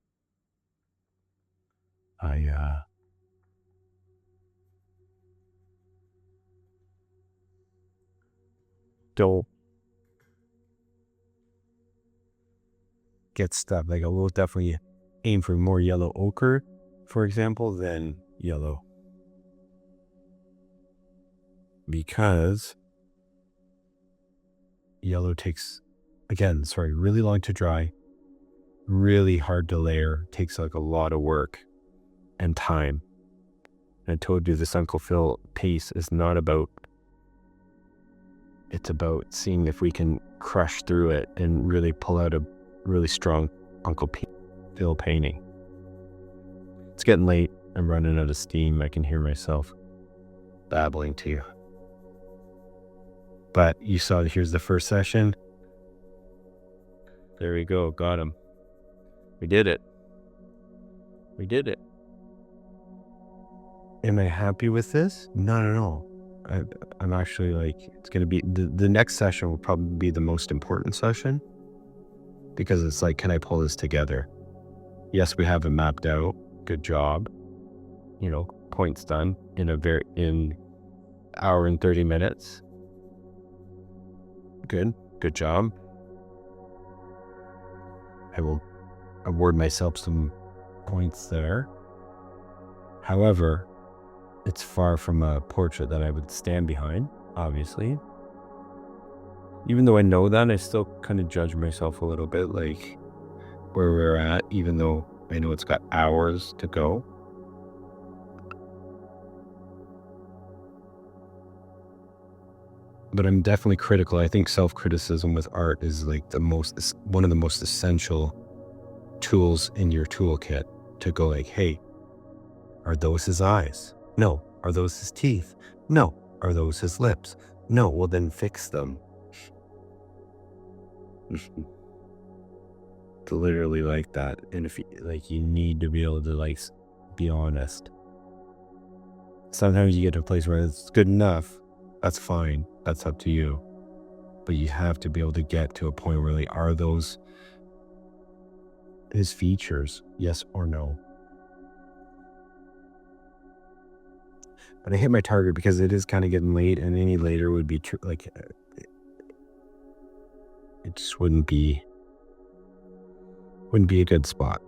don't get stuff. Like I will definitely aim for more yellow ochre, for example, than yellow. Because yellow takes, again, really long to dry, really hard to layer, takes like a lot of work and time. And I told you this Uncle Phil pace is not about, it's about seeing if we can crush through it and really pull out a really strong Uncle Phil painting. It's getting late. I'm running out of steam. I can hear myself babbling to you. But you saw, here's the first session. There we go. Got him. We did it. We did it. Am I happy with this? Not at all. I'm actually like, it's going to be, the next session will probably be the most important session. Because it's like, can I pull this together? Yes, we have it mapped out. Good job. Points done in hour and 30 minutes. Good job. I will award myself some points there. However, it's far from a portrait that I would stand behind, obviously. Even though I know that, I still kind of judge myself a little bit, like where we're at, even though I know it's got hours to go. But I'm definitely critical. I think self-criticism with art is like one of the most essential tools in your toolkit to go like, hey, are those his eyes? No. Are those his teeth? No. Are those his lips? No. Well, then fix them. It's literally like that. And if you need to be able to be honest. Sometimes you get to a place where it's good enough. That's fine. That's up to you. But you have to be able to get to a point where are those his features? Yes or no? But I hit my target because it is kind of getting late, and any later would be it just wouldn't be a good spot.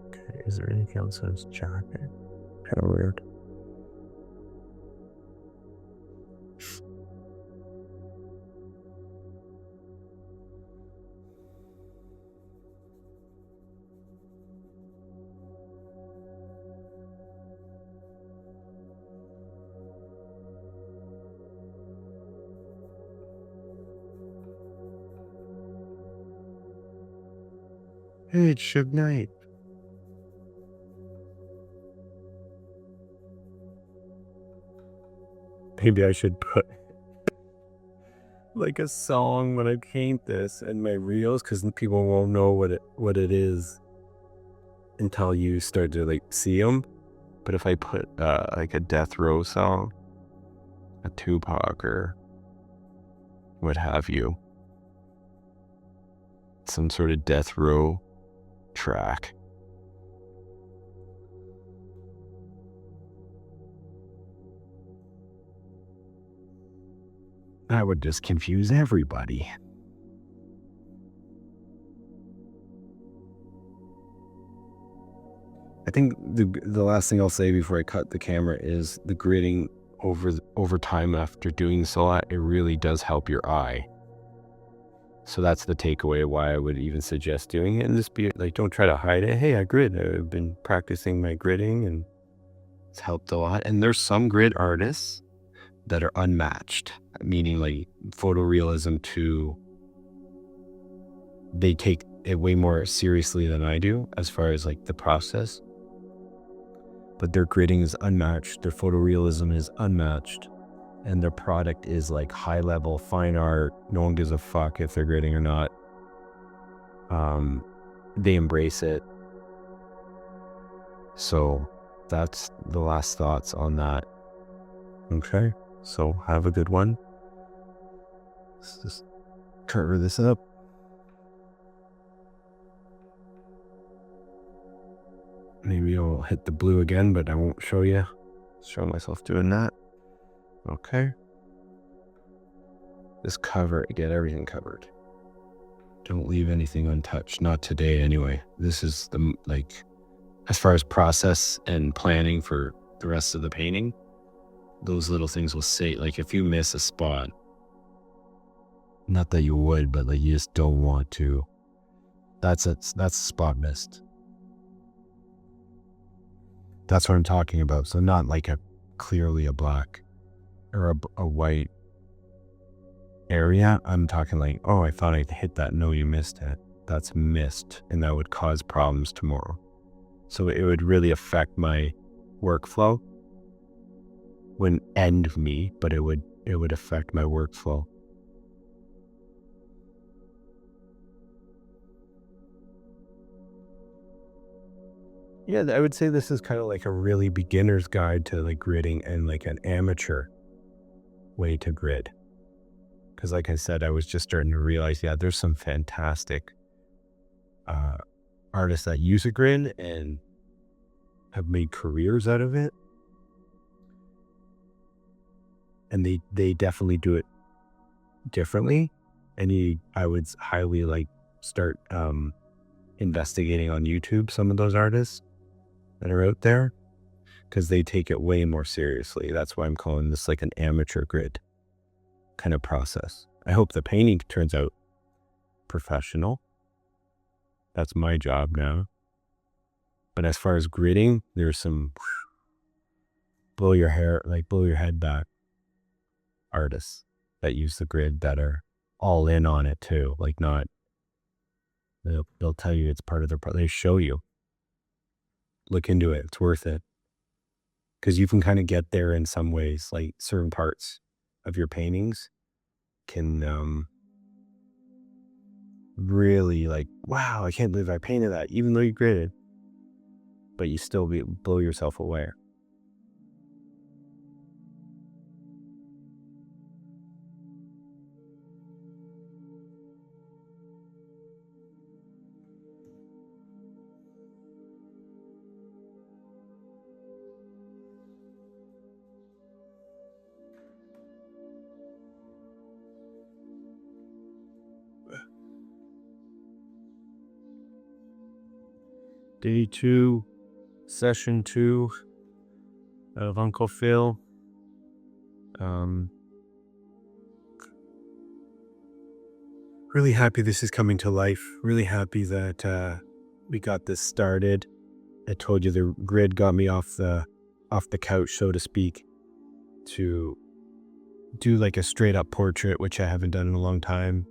Okay, is there anything else in this jacket? Kind of weird. Hey, it's Suge Knight. Maybe I should put a song when I paint this in my reels, because people won't know what it is until you start to see them. But if I put like a death row song, a Tupac or what have you, some sort of death row track, I would just confuse everybody. I think the last thing I'll say before I cut the camera is the gridding over time after doing this a lot, it really does help your eye. So that's the takeaway why I would even suggest doing it. And just be like, don't try to hide it. Hey, I grid. I've been practicing my gridding and it's helped a lot. And there's some grid artists that are unmatched, meaning like photorealism they take it way more seriously than I do as far as like the process. But their gridding is unmatched, their photorealism is unmatched, and their product is like high level fine art. No one gives a fuck if they're gridding or not. They embrace it. So that's the last thoughts on that. Okay, so have a good one. Let's just cover this up. Maybe I'll hit the blue again, but I won't show you. Show myself doing that. Okay. Just get everything covered. Don't leave anything untouched. Not today anyway. This is as far as process and planning for the rest of the painting, those little things will say, like if you miss a spot, not that you would, but like you just don't want to, that's a spot missed. That's what I'm talking about. So not like clearly a black or a white area. I'm talking like, oh, I thought I'd hit that. No, you missed it. That's missed. And that would cause problems tomorrow. So it would really affect my workflow. Wouldn't end me, but it would affect my workflow. Yeah, I would say this is kind of like a really beginner's guide to like gridding and like an amateur way to grid. Because like I said, I was just starting to realize, yeah, there's some fantastic artists that use a grid and have made careers out of it. And they definitely do it differently. And I would highly like start investigating on YouTube some of those artists that are out there, because they take it way more seriously. That's why I'm calling this like an amateur grid kind of process. I hope the painting turns out professional. That's my job now. But as far as gridding, there's some blow your head back artists that use the grid that are all in on it too. Like not, they'll tell you it's part of they show you. Look into it. It's worth it. Because you can kind of get there in some ways, like certain parts of your paintings can really like, wow, I can't believe I painted that, even though you gridded, but you still blow yourself away. Day 2, session 2 of Uncle Phil. Really happy this is coming to life. Really happy that we got this started. I told you the grid got me off the couch, so to speak, to do like a straight up portrait, which I haven't done in a long time.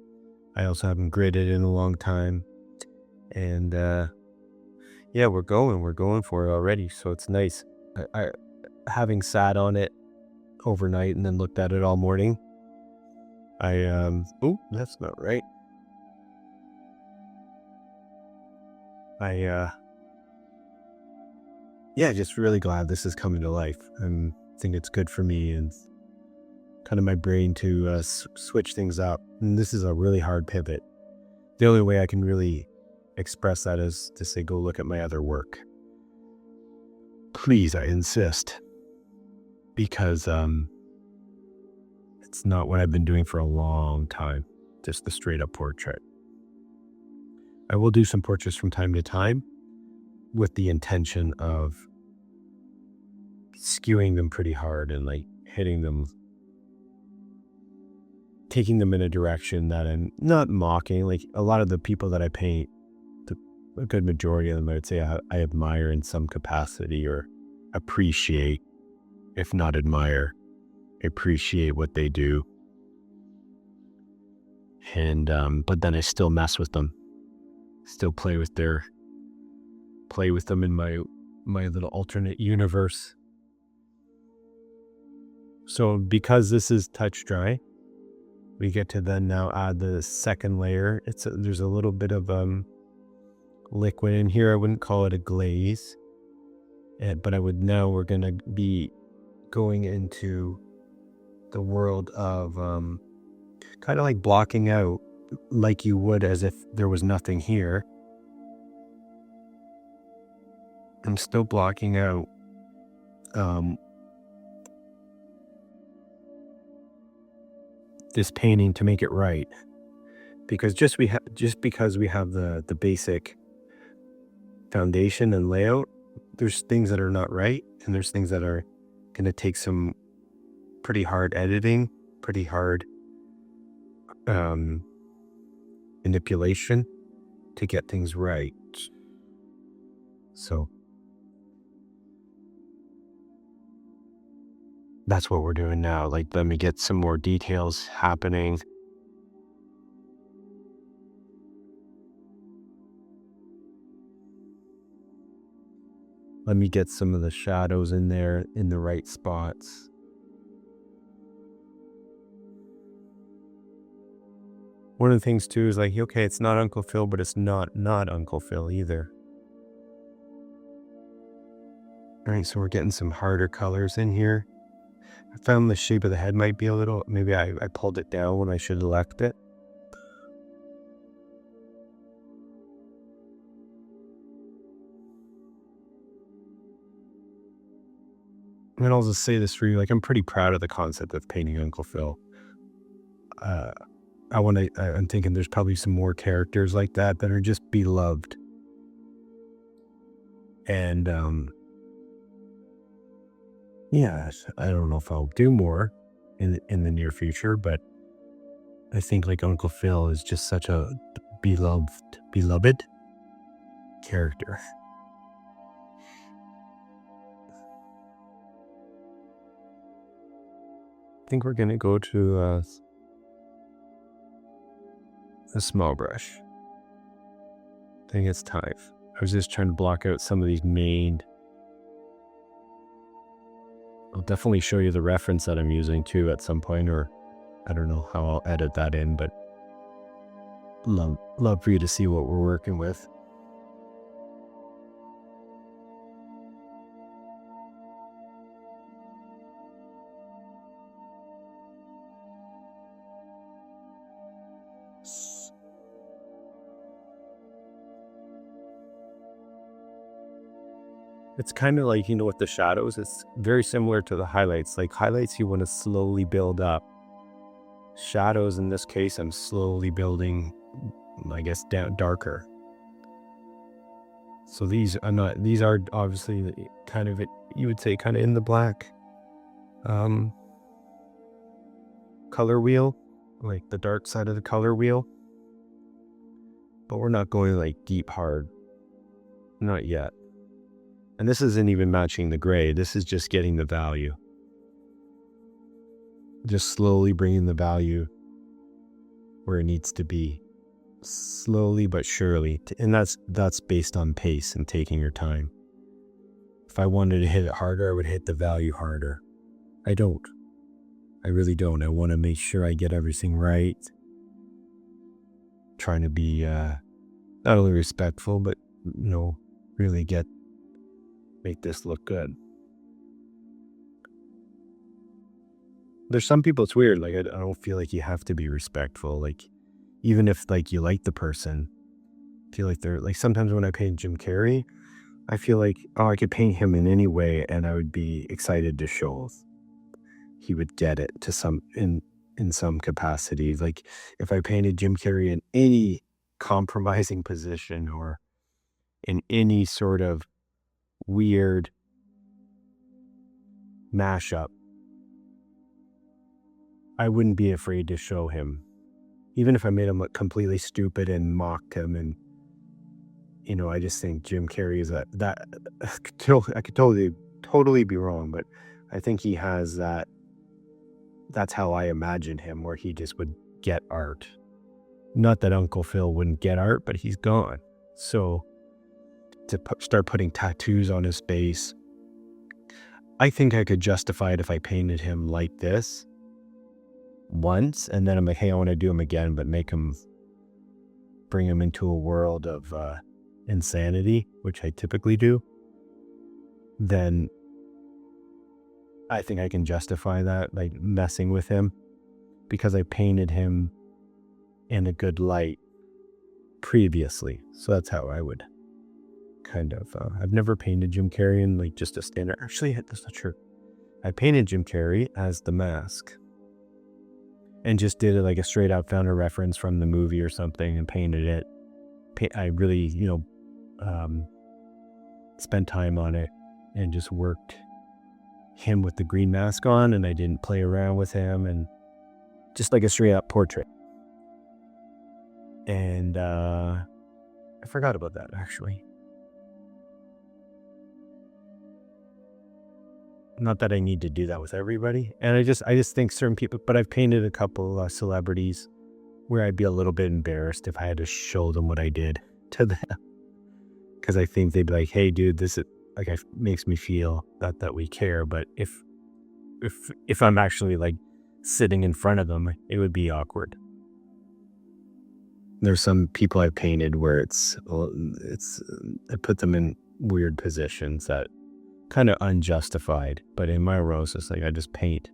I also haven't gridded in a long time. And yeah, we're going for it already. So it's nice. I having sat on it overnight and then looked at it all morning. Oh, that's not right. yeah, just really glad this is coming to life. I think it's good for me and kind of my brain to switch things up. And this is a really hard pivot. The only way I can really express that is to say, go look at my other work. Please, I insist, because it's not what I've been doing for a long time, just the straight up portrait. I will do some portraits from time to time with the intention of skewing them pretty hard and like hitting them, taking them in a direction that I'm not mocking. Like a lot of the people that I paint, a good majority of them, I would say I admire in some capacity, or appreciate, if not admire, appreciate what they do. And, but then I still mess with them, still play with them in my little alternate universe. So because this is touch dry, we get to then now add the second layer. There's a little bit of liquid in here. I wouldn't call it a glaze, but we're going to be going into the world of kind of like blocking out, like you would as if there was nothing here. I'm still blocking out this painting to make it right, because just because we have the basic foundation and layout, there's things that are not right, and there's things that are going to take some pretty hard editing, pretty hard manipulation to get things right. So that's what we're doing now. Like, let me get some more details happening. Let me get some of the shadows in there in the right spots. One of the things too is like, okay, it's not Uncle Phil, but it's not Uncle Phil either. All right, so we're getting some harder colors in here. I found the shape of the head might be a little, maybe I pulled it down when I should have left it. And I'll just say this for you, like, I'm pretty proud of the concept of painting Uncle Phil. I'm thinking there's probably some more characters like that are just beloved. And yeah, I don't know if I'll do more in the near future, but I think like Uncle Phil is just such a beloved character. I think we're gonna go to a small brush. I think it's time. I was just trying to block out some of these main. I'll definitely show you the reference that I'm using too at some point, or I don't know how I'll edit that in, but love for you to see what we're working with. It's kind of like, with the shadows, it's very similar to the highlights. Like highlights, you want to slowly build up. Shadows, in this case, I'm slowly building, I guess, down darker. So these are obviously kind of, you would say, kind of in the black color wheel, like the dark side of the color wheel. But we're not going like deep hard. Not yet. And this isn't even matching the gray. This is just getting the value. Just slowly bringing the value where it needs to be. Slowly but surely. And that's based on pace and taking your time. If I wanted to hit it harder, I would hit the value harder. I don't. I really don't. I want to make sure I get everything right. Trying to be not only respectful, but really get make this look good. There's some people it's weird. Like I don't feel like you have to be respectful. Like even if like you like the person, I feel like they're like sometimes when I paint Jim Carrey, I feel like I could paint him in any way, and I would be excited to show he would get it to some in some capacity. Like if I painted Jim Carrey in any compromising position or in any sort of weird mashup, I wouldn't be afraid to show him. Even if I made him look completely stupid and mocked him, and I just think Jim Carrey is that I could totally be wrong, but I think he has that. That's how I imagine him, where he just would get art. Not that Uncle Phil wouldn't get art, but he's gone. So to start putting tattoos on his face, I think I could justify it if I painted him like this once, and then I'm like, hey, I want to do him again, but bring him into a world of insanity, which I typically do. Then I think I can justify that, like messing with him, because I painted him in a good light previously. So that's how I would kind of, I've never painted Jim Carrey in like just a standard. Actually, that's not true. I painted Jim Carrey as the Mask and just did it like a straight out, found a reference from the movie or something and painted it. I really, spent time on it and just worked him with the green mask on, and I didn't play around with him, and just like a straight up portrait. And I forgot about that actually. Not that I need to do that with everybody. And I just think certain people, but I've painted a couple celebrities where I'd be a little bit embarrassed if I had to show them what I did to them. Because I think they'd be like, hey dude, this is like, it makes me feel that we care. But if I'm actually like sitting in front of them, it would be awkward. There's some people I've painted where I put them in weird positions that kind of unjustified, but in my rows, it's like I just paint.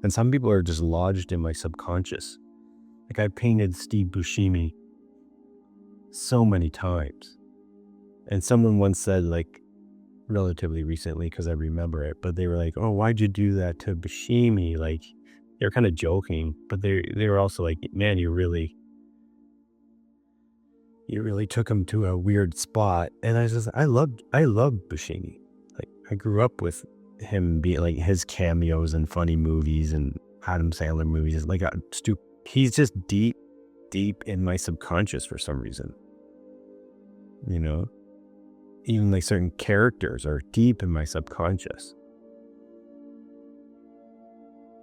And some people are just lodged in my subconscious. Like I painted Steve Buscemi so many times. And someone once said, like, relatively recently, because I remember it, but they were like, oh, why'd you do that to Buscemi? Like, they're kind of joking, but they were also like, man, you really took him to a weird spot. And I love Buscemi. Like, I grew up with him being like his cameos in funny movies and Adam Sandler movies. Like, he's just deep in my subconscious for some reason. Even like certain characters are deep in my subconscious.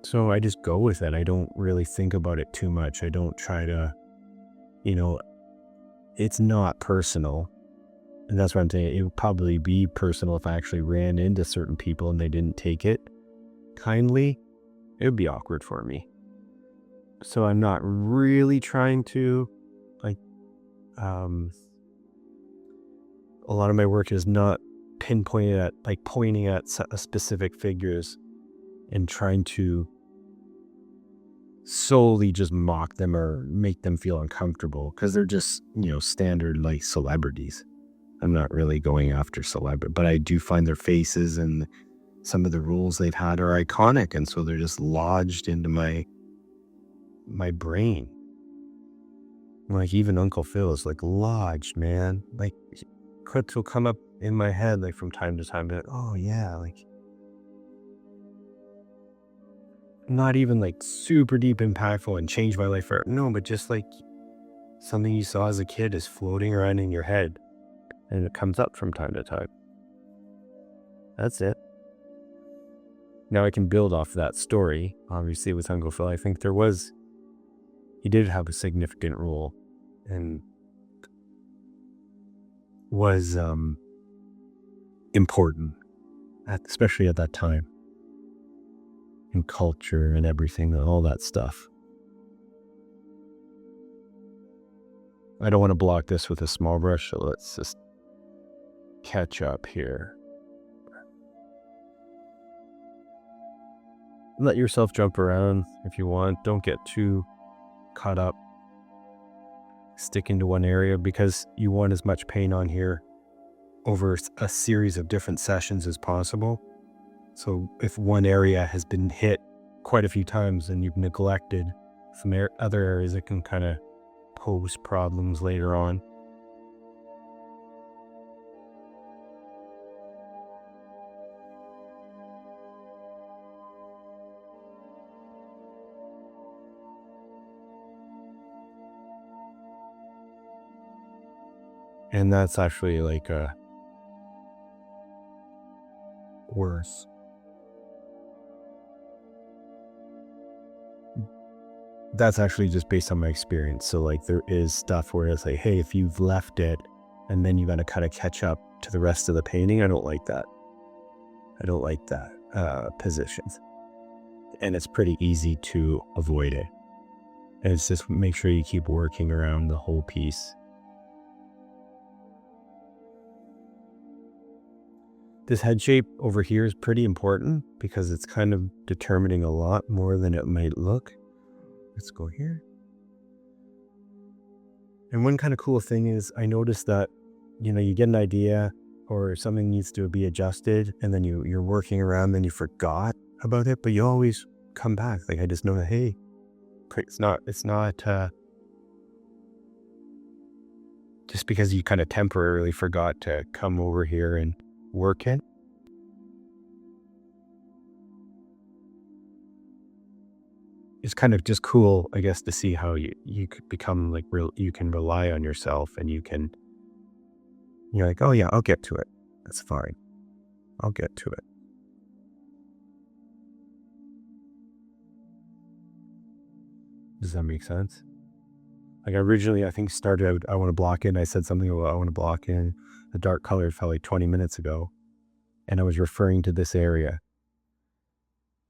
So I just go with it. I don't really think about it too much. I don't try to, it's not personal. And that's what I'm saying. It would probably be personal if I actually ran into certain people and they didn't take it kindly. It would be awkward for me. So I'm not really trying to, like, a lot of my work is not pinpointed at, like, pointing at specific figures and trying to solely just mock them or make them feel uncomfortable, because they're just, standard, like, celebrities. I'm not really going after celebrity, but I do find their faces and some of the roles they've had are iconic, and so they're just lodged into my brain. Like, even Uncle Phil is like lodged, man. Like, clips will come up in my head like from time to time, be like, oh yeah, like, not even like super deep impactful and change my life forever. No, but just like something you saw as a kid is floating around in your head and it comes up from time to time. That's it. Now I can build off that story. Obviously with Uncle Phil, I think he did have a significant role and was important, especially at that time, in culture and everything, all that stuff. I don't want to block this with a small brush, so let's just catch up here. let yourself jump around if you want. Don't get too caught up sticking to one area, because you want as much paint on here over a series of different sessions as possible. So if one area has been hit quite a few times and you've neglected some other areas, it can kind of pose problems later on. And that's actually like worse. That's actually just based on my experience. So like there is stuff where it's like, hey, if you've left it and then you got to kind of catch up to the rest of the painting, I don't like that. I don't like that position. And it's pretty easy to avoid it. And it's just make sure you keep working around the whole piece. This head shape over here is pretty important because it's kind of determining a lot more than it might look. Let's go here. And one kind of cool thing is I noticed that, you know, you get an idea or something needs to be adjusted and then you're working around and you forgot about it, but you always come back. Like I just know that, hey, it's not just because you kind of temporarily forgot to come over here and work it. It's kind of just cool, I guess, to see how you could become like you can rely on yourself and you're like, oh yeah, I'll get to it. That's fine. I'll get to it. Does that make sense? Like originally, I think started out, I want to block in. I said something about I want to block in a dark color. It felt like 20 minutes ago. And I was referring to this area.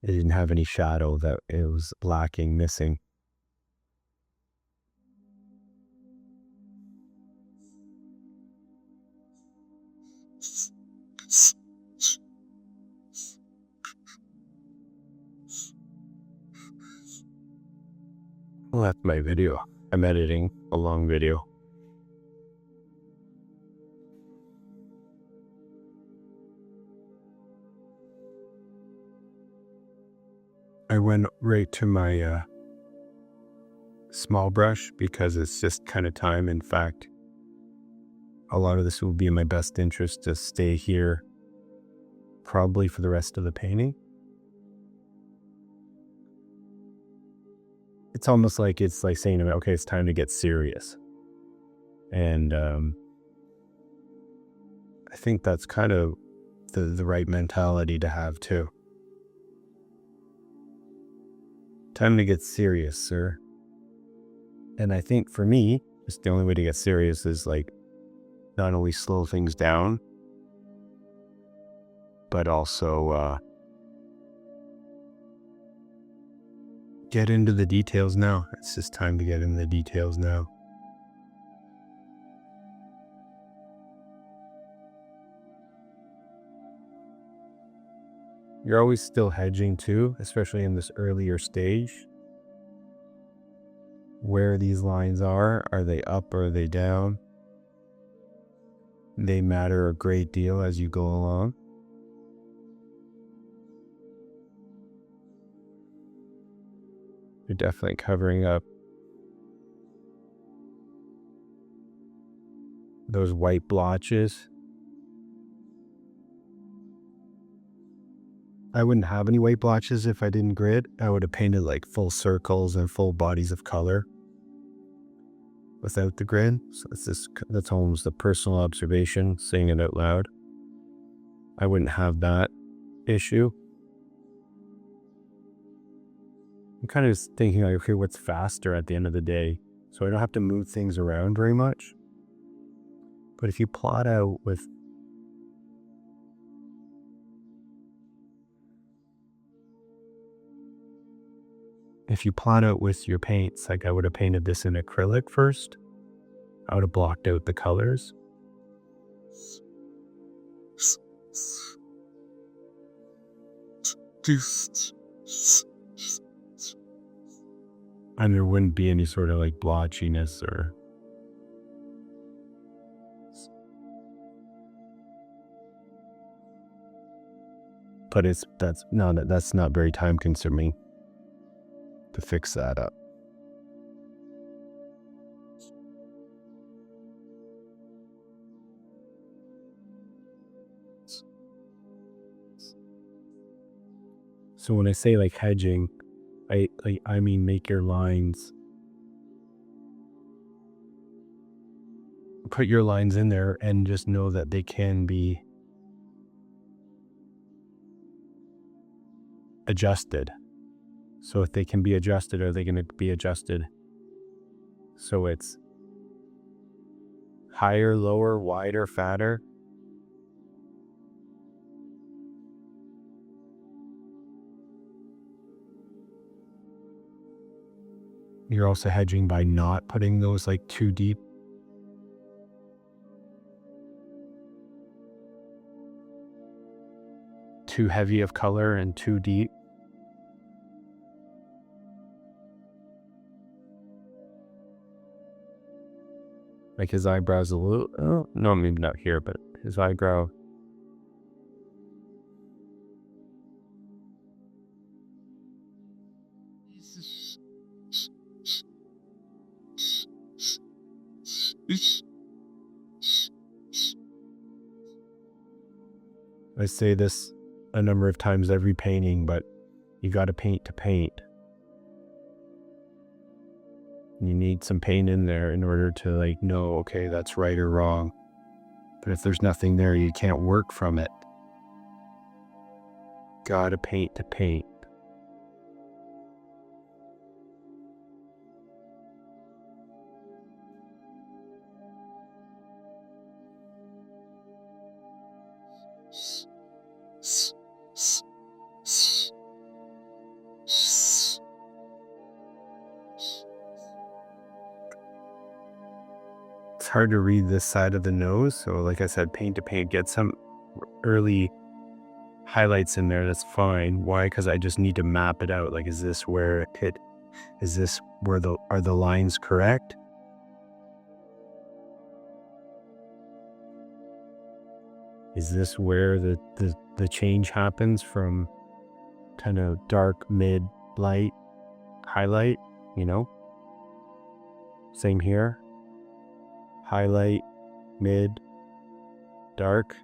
It didn't have any shadow that it was lacking, missing. Well, that's my video. I'm editing a long video. I went right to my small brush because it's just kind of time. In fact, a lot of this will be in my best interest to stay here probably for the rest of the painting. It's almost like it's like saying to me, okay, it's time to get serious. And I think that's kind of the right mentality to have too. Time to get serious, sir. And I think for me, it's the only way to get serious is like not only slow things down, but also get into the details now. It's just time to get into the details now. You're always still hedging too, especially in this earlier stage. Where these lines are they up or are they down? They matter a great deal as you go along. You're definitely covering up those white blotches. I wouldn't have any white blotches if I didn't grid. I would have painted like full circles and full bodies of color without the grid. So that's almost a personal observation, saying it out loud. I wouldn't have that issue. I'm kind of thinking like, okay, what's faster at the end of the day? So I don't have to move things around very much. But if you plot out with your paints, like I would have painted this in acrylic first, I would have blocked out the colors. And there wouldn't be any sort of like blotchiness or... But that's not very time consuming to fix that up. So when I say like hedging, I mean make your lines, put your lines in there and just know that they can be adjusted. So if they can be adjusted, are they going to be adjusted so it's higher, lower, wider, fatter? You're also hedging by not putting those like too deep. Too heavy of color and too deep. Like his eyebrows a little, oh, no, maybe not here, but his eyebrow. I say this a number of times every painting, but you got to paint to paint. You need some paint in there in order to like know, okay, that's right or wrong. But if there's nothing there, you can't work from it. Gotta paint to paint. It's hard to read this side of the nose, so like I said, paint to paint, get some early highlights in there, that's fine. Why? Because I just need to map it out. Like, is this where are the lines correct? Is this where the change happens from kind of dark, mid, light, highlight, you know? Same here. Highlight, mid, dark.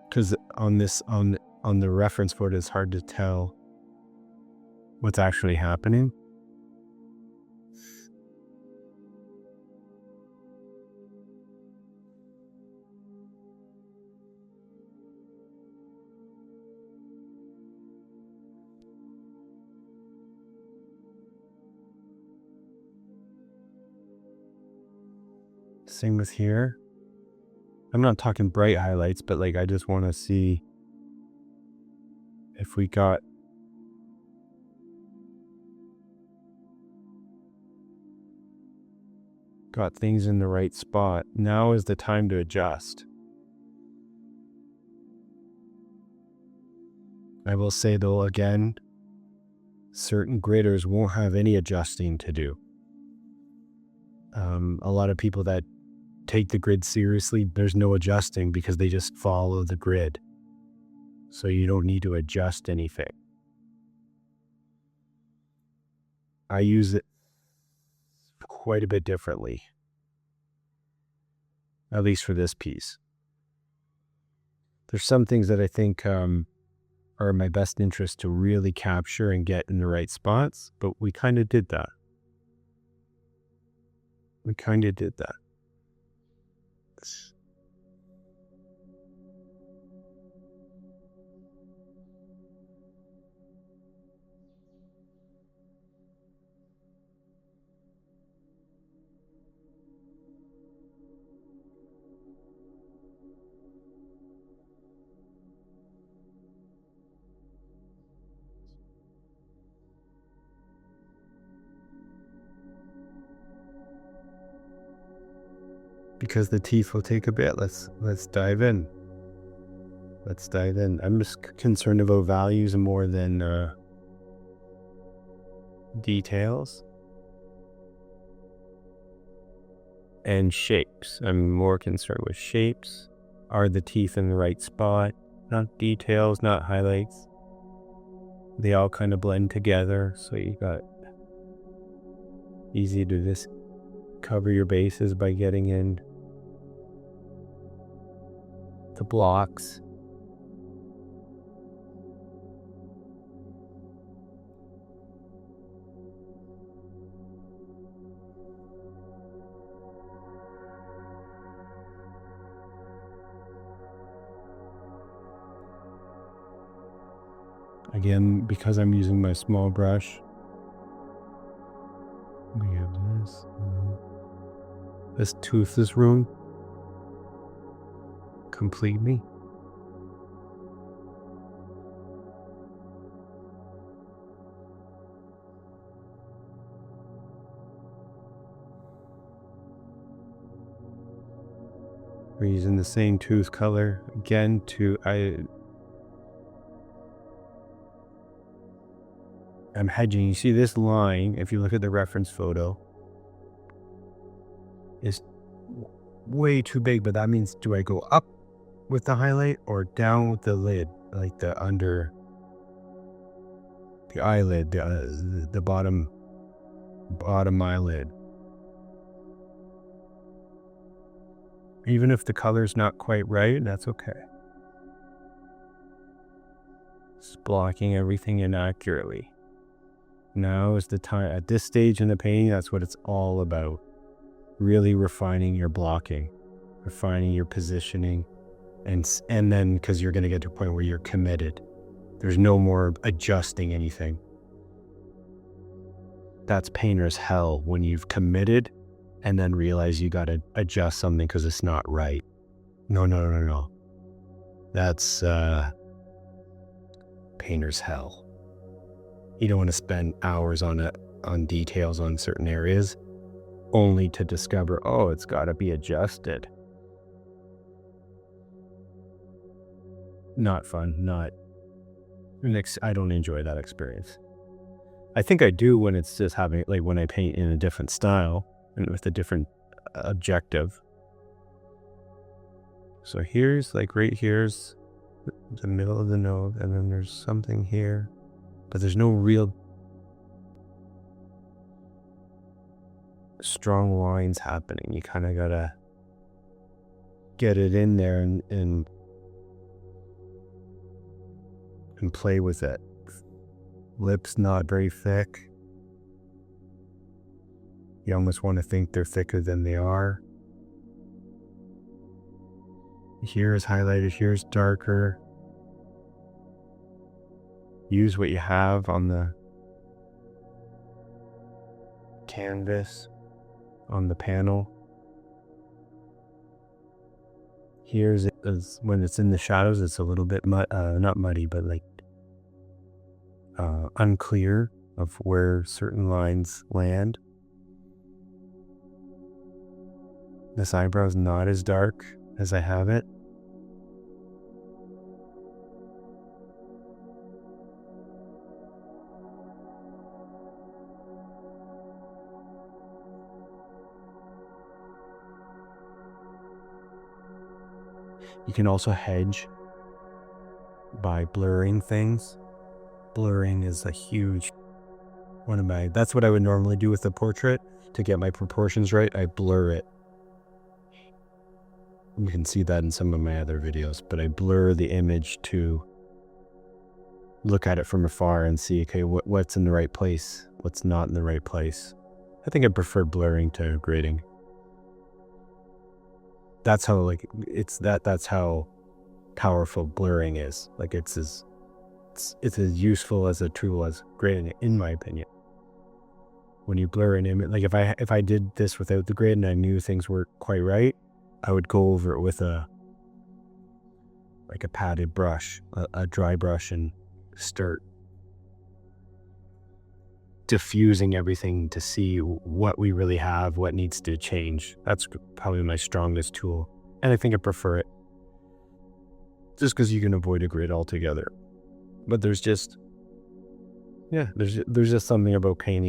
Because on the reference photo, it's hard to tell what's actually happening. Same with here. I'm not talking bright highlights, but like I just want to see if we got things in the right spot. Now is the time to adjust. I will say though, again, certain gridders won't have any adjusting to do. A lot of people that take the grid seriously, there's no adjusting because they just follow the grid. So you don't need to adjust anything. I use it quite a bit differently, at least for this piece. There's some things that I think are in my best interest to really capture and get in the right spots, but we kind of did that. Because the teeth will take a bit, let's dive in. let's dive in. I'm just concerned about values more than details and shapes. I'm more concerned with shapes. Are the teeth in the right spot? Not details, not highlights. They all kind of blend together, so you got easy to just cover your bases by getting in the blocks. Again, because I'm using my small brush, we have this toothless room completely. We're using the same tooth color again I'm hedging. You see this line, if you look at the reference photo, is way too big, but that means, do I go up with the highlight or down with the lid, like the under the eyelid, the bottom eyelid? Even if the color's not quite right, that's okay. It's blocking everything inaccurately. Now is the time. At this stage in the painting, that's what it's all about. Really refining your blocking, refining your positioning, and then, because you're going to get to a point where you're committed. There's no more adjusting anything. That's painter's hell, when you've committed and then realize you got to adjust something because it's not right. No. That's painter's hell. You don't want to spend hours on details on certain areas only to discover, oh, it's got to be adjusted. Not fun. I don't enjoy that experience. I think I do when it's just having, like when I paint in a different style and with a different objective. So here's like right here's the middle of the nose, and then there's something here, but there's no real strong lines happening. You kind of gotta get it in there and play with it. Lips not very thick. You almost want to think they're thicker than they are. Here is highlighted, here's darker. Use what you have on the canvas, on the panel. Here's when it's in the shadows, it's a little bit not muddy, but like unclear of where certain lines land. This eyebrow is not as dark as I have it. You can also hedge by blurring things. Blurring is a huge that's what I would normally do with the portrait to get my proportions right. I blur it. You can see that in some of my other videos, but I blur the image to look at it from afar and see, okay, what's in the right place, what's not in the right place. I think I prefer blurring to grading. That's how that's how powerful blurring is. Like it's as useful as a tool as grading, in my opinion. When you blur an image, like if I did this without the grid and I knew things weren't quite right, I would go over it with a padded brush, a dry brush, and start diffusing everything to see what we really have, what needs to change. That's probably my strongest tool, and I think I prefer it. just because you can avoid a grid altogether. But there's just, yeah, there's just something about painting